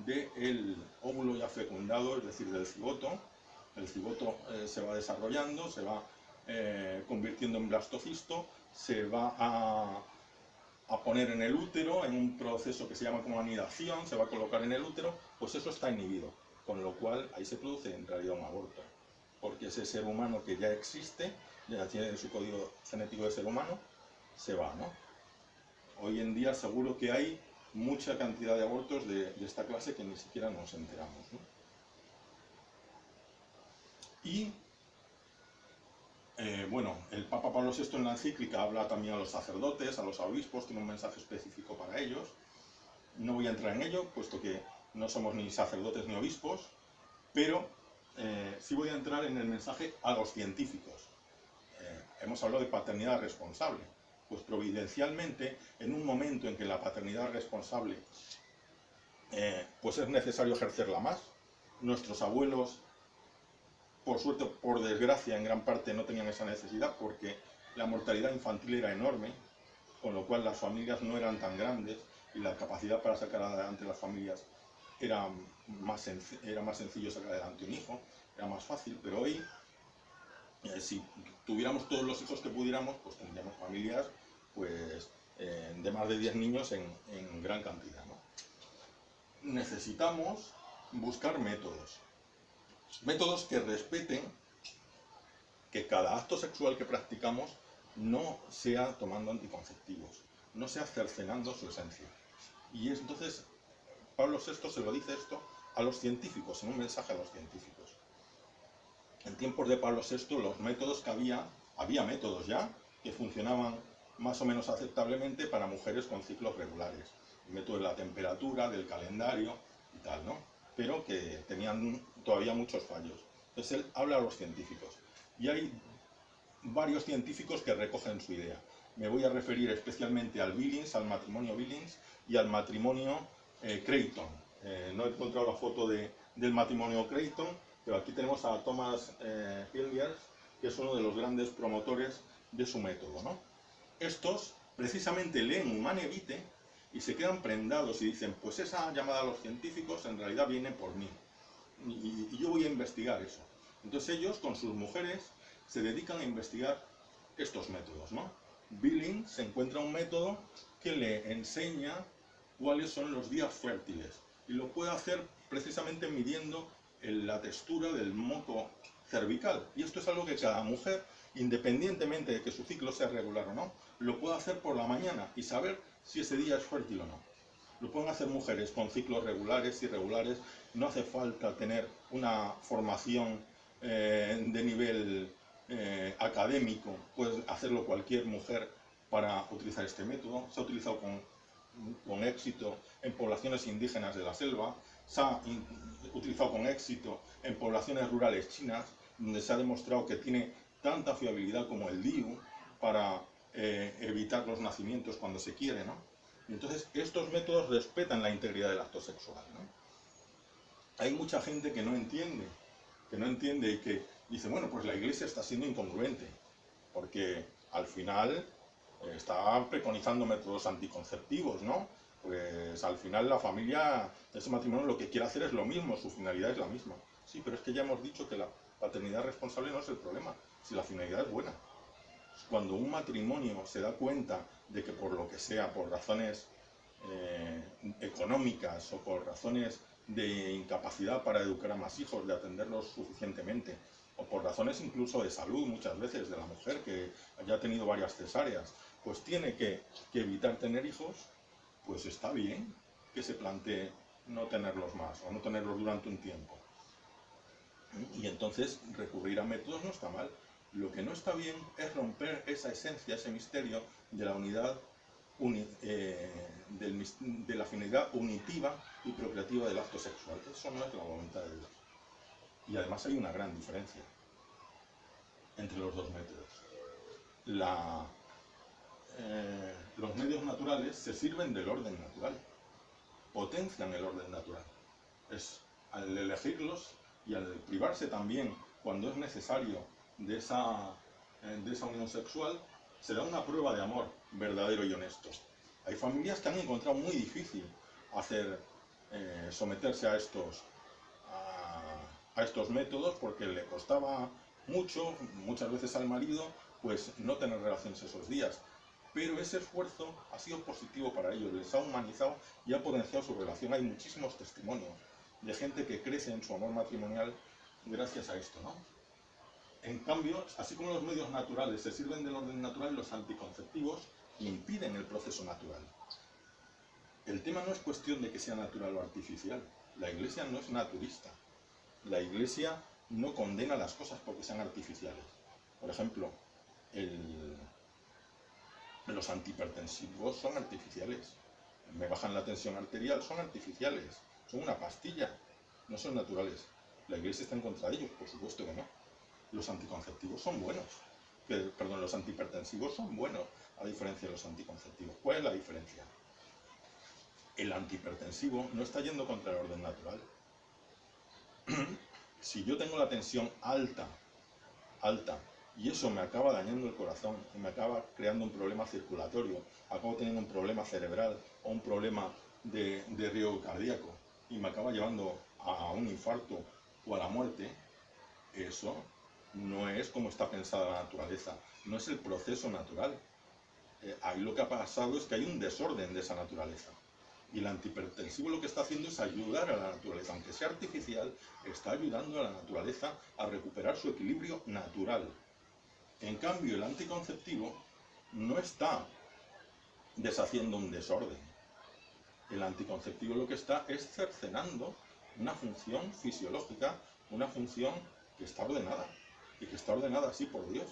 [SPEAKER 1] del óvulo ya fecundado, es decir, del cigoto. El cigoto se va desarrollando, se va convirtiendo en blastocisto, se va a poner en el útero, en un proceso que se llama como anidación, se va a colocar en el útero, pues eso está inhibido, con lo cual ahí se produce en realidad un aborto, porque ese ser humano que ya existe, ya tiene su código genético de ser humano, se va, ¿no? Hoy en día seguro que hay mucha cantidad de abortos de esta clase que ni siquiera nos enteramos, ¿no? Y bueno, el Papa Pablo VI en la encíclica habla también a los sacerdotes, a los obispos, tiene un mensaje específico para ellos. No voy a entrar en ello, puesto que no somos ni sacerdotes ni obispos, pero sí voy a entrar en el mensaje a los científicos. Hemos hablado de paternidad responsable. Pues providencialmente, en un momento en que la paternidad responsable pues es necesario ejercerla más, nuestros abuelos, por suerte o por desgracia, en gran parte no tenían esa necesidad porque la mortalidad infantil era enorme, con lo cual las familias no eran tan grandes y la capacidad para sacar adelante las familias era más sencillo sacar adelante un hijo, era más fácil, pero hoy si tuviéramos todos los hijos que pudiéramos, pues tendríamos familias pues, de más de 10 niños en gran cantidad, ¿no? Necesitamos buscar métodos que respeten que cada acto sexual que practicamos no sea tomando anticonceptivos, no sea cercenando su esencia. Y entonces Pablo VI se lo dice esto a los científicos, en un mensaje a los científicos. En tiempos de Pablo VI los métodos que había métodos ya que funcionaban más o menos aceptablemente para mujeres con ciclos regulares. El método de la temperatura, del calendario y tal, ¿no? Pero que tenían todavía muchos fallos. Entonces él habla a los científicos. Y hay varios científicos que recogen su idea. Me voy a referir especialmente al Billings, al matrimonio Billings y al matrimonio Creighton. No he encontrado la foto del matrimonio Creighton, pero aquí tenemos a Thomas Hilliard, que es uno de los grandes promotores de su método, ¿no? Estos precisamente leen Humane Vitae y se quedan prendados y dicen, pues esa llamada a los científicos en realidad viene por mí. Y yo voy a investigar eso. Entonces ellos con sus mujeres se dedican a investigar estos métodos, ¿no? Billings se encuentra un método que le enseña cuáles son los días fértiles y lo puede hacer precisamente midiendo la textura del moco cervical. Y esto es algo que cada mujer, independientemente de que su ciclo sea regular o no, lo puede hacer por la mañana y saber si ese día es fértil o no. Lo pueden hacer mujeres con ciclos regulares, irregulares, no hace falta tener una formación de nivel académico, puede hacerlo cualquier mujer para utilizar este método. Se ha utilizado con éxito en poblaciones indígenas de la selva, se ha utilizado con éxito en poblaciones rurales chinas, donde se ha demostrado que tiene tanta fiabilidad como el DIU para evitar los nacimientos cuando se quiere, ¿no? Y entonces estos métodos respetan la integridad del acto sexual, ¿no? Hay mucha gente que no entiende y que dice, bueno, pues la Iglesia está siendo incongruente, porque al final está preconizando métodos anticonceptivos, ¿no? Pues al final la familia, ese matrimonio lo que quiere hacer es lo mismo, su finalidad es la misma. Sí, pero es que ya hemos dicho que la paternidad responsable no es el problema, si la finalidad es buena. Cuando un matrimonio se da cuenta de que por lo que sea, por razones económicas o por razones de incapacidad para educar a más hijos, de atenderlos suficientemente, o por razones incluso de salud muchas veces de la mujer que haya tenido varias cesáreas, pues tiene que evitar tener hijos, pues está bien que se plantee no tenerlos más o no tenerlos durante un tiempo. Y entonces recurrir a métodos no está mal. Lo que no está bien es romper esa esencia, ese misterio de la unidad, de la finalidad unitiva y procreativa del acto sexual. Eso no es la voluntad de Dios. Y además hay una gran diferencia entre los dos métodos. Los medios naturales se sirven del orden natural, potencian el orden natural. Es al elegirlos y al privarse también cuando es necesario de esa unión sexual, se da una prueba de amor verdadero y honesto. Hay familias que han encontrado muy difícil someterse a estos métodos porque le costaba mucho, muchas veces al marido, pues no tener relaciones esos días. Pero ese esfuerzo ha sido positivo para ellos, les ha humanizado y ha potenciado su relación. Hay muchísimos testimonios de gente que crece en su amor matrimonial gracias a esto, ¿no? En cambio, así como los medios naturales se sirven del orden natural, los anticonceptivos impiden el proceso natural. El tema no es cuestión de que sea natural o artificial. La Iglesia no es naturista. La Iglesia no condena las cosas porque sean artificiales. Por ejemplo, los antihipertensivos son artificiales. Me bajan la tensión arterial, son artificiales. Son una pastilla, no son naturales. La Iglesia está en contra de ellos, por supuesto que no. Los anticonceptivos son buenos. Los antihipertensivos son buenos, a diferencia de los anticonceptivos. ¿Cuál es la diferencia? El antihipertensivo no está yendo contra el orden natural. Si yo tengo la tensión alta, y eso me acaba dañando el corazón, y me acaba creando un problema circulatorio, acabo teniendo un problema cerebral o un problema de riesgo cardíaco, y me acaba llevando a un infarto o a la muerte, eso no es como está pensada la naturaleza, no es el proceso natural. Ahí lo que ha pasado es que hay un desorden de esa naturaleza. Y el antihipertensivo lo que está haciendo es ayudar a la naturaleza, aunque sea artificial, está ayudando a la naturaleza a recuperar su equilibrio natural. En cambio, el anticonceptivo no está deshaciendo un desorden. El anticonceptivo lo que está es cercenando una función fisiológica, una función que está ordenada, y que está ordenada así por Dios.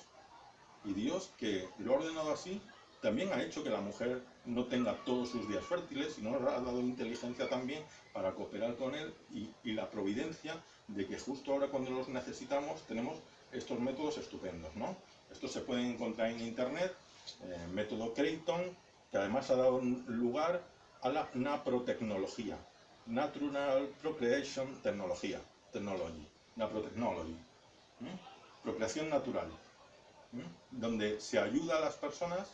[SPEAKER 1] Y Dios, que lo ha ordenado así, también ha hecho que la mujer no tenga todos sus días fértiles, sino ha dado inteligencia también para cooperar con él y la providencia de que justo ahora cuando los necesitamos tenemos estos métodos estupendos, ¿no? Estos se pueden encontrar en internet, método Creighton, que además ha dado lugar a la naprotecnología, Natural Procreation Technology, naprotechnology, procreación natural, donde se ayuda a las personas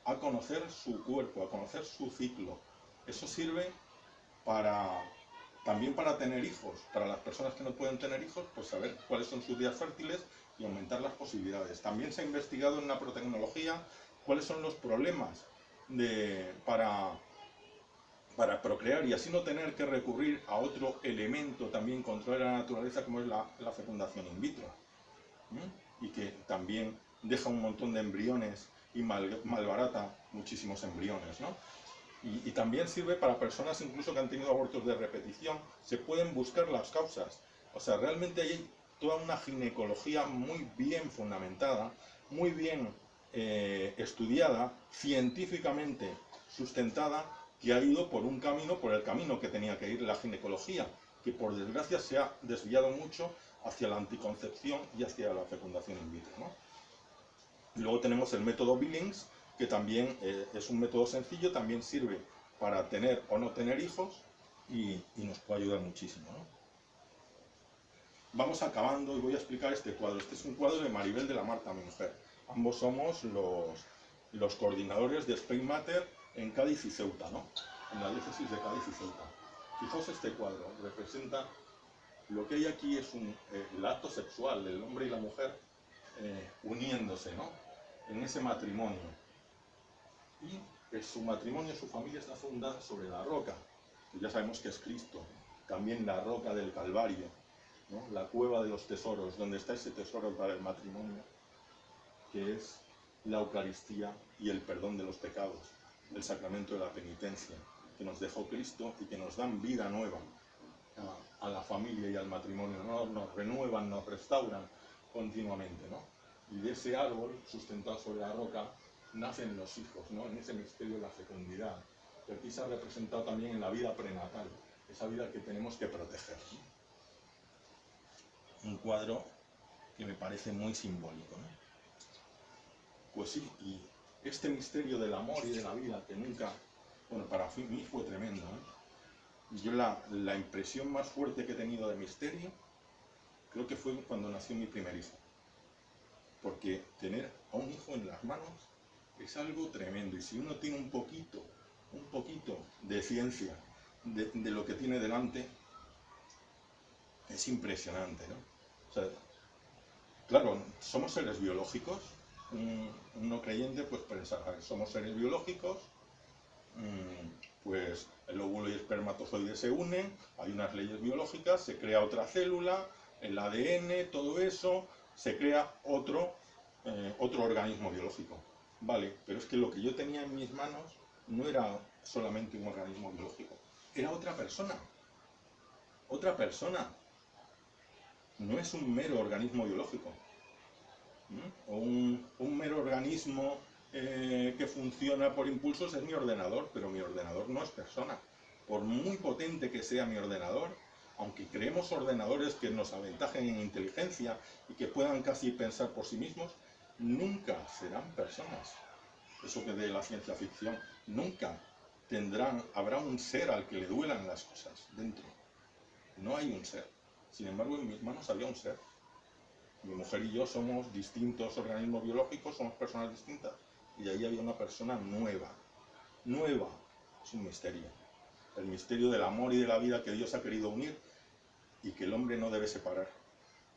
[SPEAKER 1] a conocer su cuerpo, a conocer su ciclo. Eso sirve también para tener hijos. Para las personas que no pueden tener hijos, pues saber cuáles son sus días fértiles y aumentar las posibilidades. También se ha investigado en naprotecnología cuáles son los problemas para procrear y así no tener que recurrir a otro elemento también contra la naturaleza como es la fecundación in vitro. Y que también deja un montón de embriones y malbarata muchísimos embriones, ¿no? Y también sirve para personas incluso que han tenido abortos de repetición. Se pueden buscar las causas. O sea, realmente hay toda una ginecología muy bien fundamentada, muy bien estudiada, científicamente sustentada, que ha ido por un camino, por el camino que tenía que ir la ginecología, que por desgracia se ha desviado mucho hacia la anticoncepción y hacia la fecundación in vitro, ¿no? Y luego tenemos el método Billings, que también es un método sencillo, también sirve para tener o no tener hijos y nos puede ayudar muchísimo, ¿no? Vamos acabando y voy a explicar este cuadro. Este es un cuadro de Maribel de la Marta, mi mujer. Ambos somos los coordinadores de Spain Matter en Cádiz y Ceuta, ¿no? En la diócesis de Cádiz y Ceuta. Fijaos este cuadro, representa lo que hay aquí es el acto sexual del hombre y la mujer uniéndose, ¿no? En ese matrimonio. Y su matrimonio, su familia está fundada sobre la roca, que ya sabemos que es Cristo. También la roca del Calvario, ¿no? La cueva de los tesoros, donde está ese tesoro para el matrimonio, que es la Eucaristía y el perdón de los pecados, el sacramento de la penitencia, que nos dejó Cristo y que nos dan vida nueva a la familia y al matrimonio, ¿no? Nos renuevan, nos restauran continuamente, ¿no? Y de ese árbol, sustentado sobre la roca, nacen los hijos, ¿no? En ese misterio de la fecundidad, que aquí se ha representado también en la vida prenatal, esa vida que tenemos que proteger, ¿no? Un cuadro que me parece muy simbólico, ¿no? Pues sí, y este misterio del amor y de la vida que nunca, bueno, para mí fue tremendo, ¿no? Yo la impresión más fuerte que he tenido de misterio, creo que fue cuando nació mi primer hijo. Porque tener a un hijo en las manos es algo tremendo. Y si uno tiene un poquito de ciencia de lo que tiene delante, es impresionante, ¿no? O sea, claro, somos seres biológicos. Un no creyente pues pensará que somos seres biológicos, pues el óvulo y el espermatozoide se unen, hay unas leyes biológicas, se crea otra célula, el ADN, todo eso, se crea otro organismo biológico. Vale, pero es que lo que yo tenía en mis manos no era solamente un organismo biológico, era otra persona. Otra persona. No es un mero organismo biológico. O un mero organismo que funciona por impulsos es mi ordenador, pero mi ordenador no es persona. Por muy potente que sea mi ordenador, aunque creemos ordenadores que nos aventajen en inteligencia y que puedan casi pensar por sí mismos, nunca serán personas. Eso que de la ciencia ficción, nunca habrá un ser al que le duelan las cosas dentro. No hay un ser. Sin embargo, en mis manos había un ser. Mi mujer y yo somos distintos organismos biológicos, somos personas distintas. Y ahí había una persona nueva. Nueva. Es un misterio. El misterio del amor y de la vida que Dios ha querido unir y que el hombre no debe separar.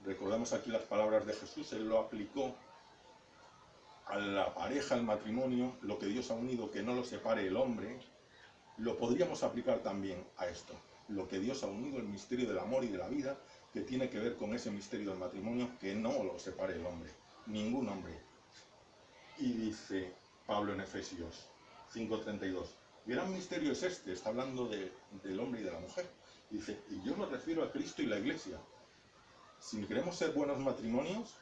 [SPEAKER 1] Recordamos aquí las palabras de Jesús. Él lo aplicó a la pareja, al matrimonio. Lo que Dios ha unido, que no lo separe el hombre. Lo podríamos aplicar también a esto. Lo que Dios ha unido, el misterio del amor y de la vida, que tiene que ver con ese misterio del matrimonio, que no lo separe el hombre, ningún hombre. Y dice Pablo en Efesios 5:32, gran misterio es este, está hablando del hombre y de la mujer. Dice, y yo me refiero a Cristo y la Iglesia. Si queremos ser buenos matrimonios,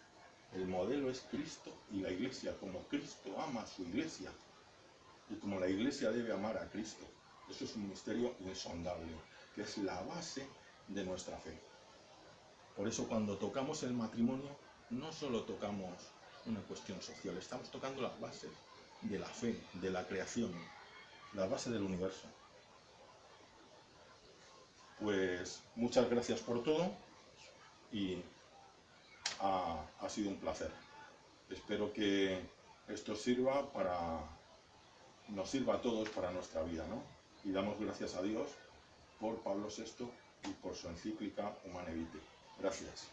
[SPEAKER 1] el modelo es Cristo y la Iglesia, como Cristo ama a su Iglesia y como la Iglesia debe amar a Cristo. Eso es un misterio insondable, que es la base de nuestra fe. Por eso cuando tocamos el matrimonio, no solo tocamos una cuestión social, estamos tocando las bases de la fe, de la creación, la base del universo. Pues muchas gracias por todo y ha sido un placer. Espero que esto nos sirva a todos para nuestra vida, ¿no? Y damos gracias a Dios por Pablo VI y por su encíclica Humanae Vitae. Gracias.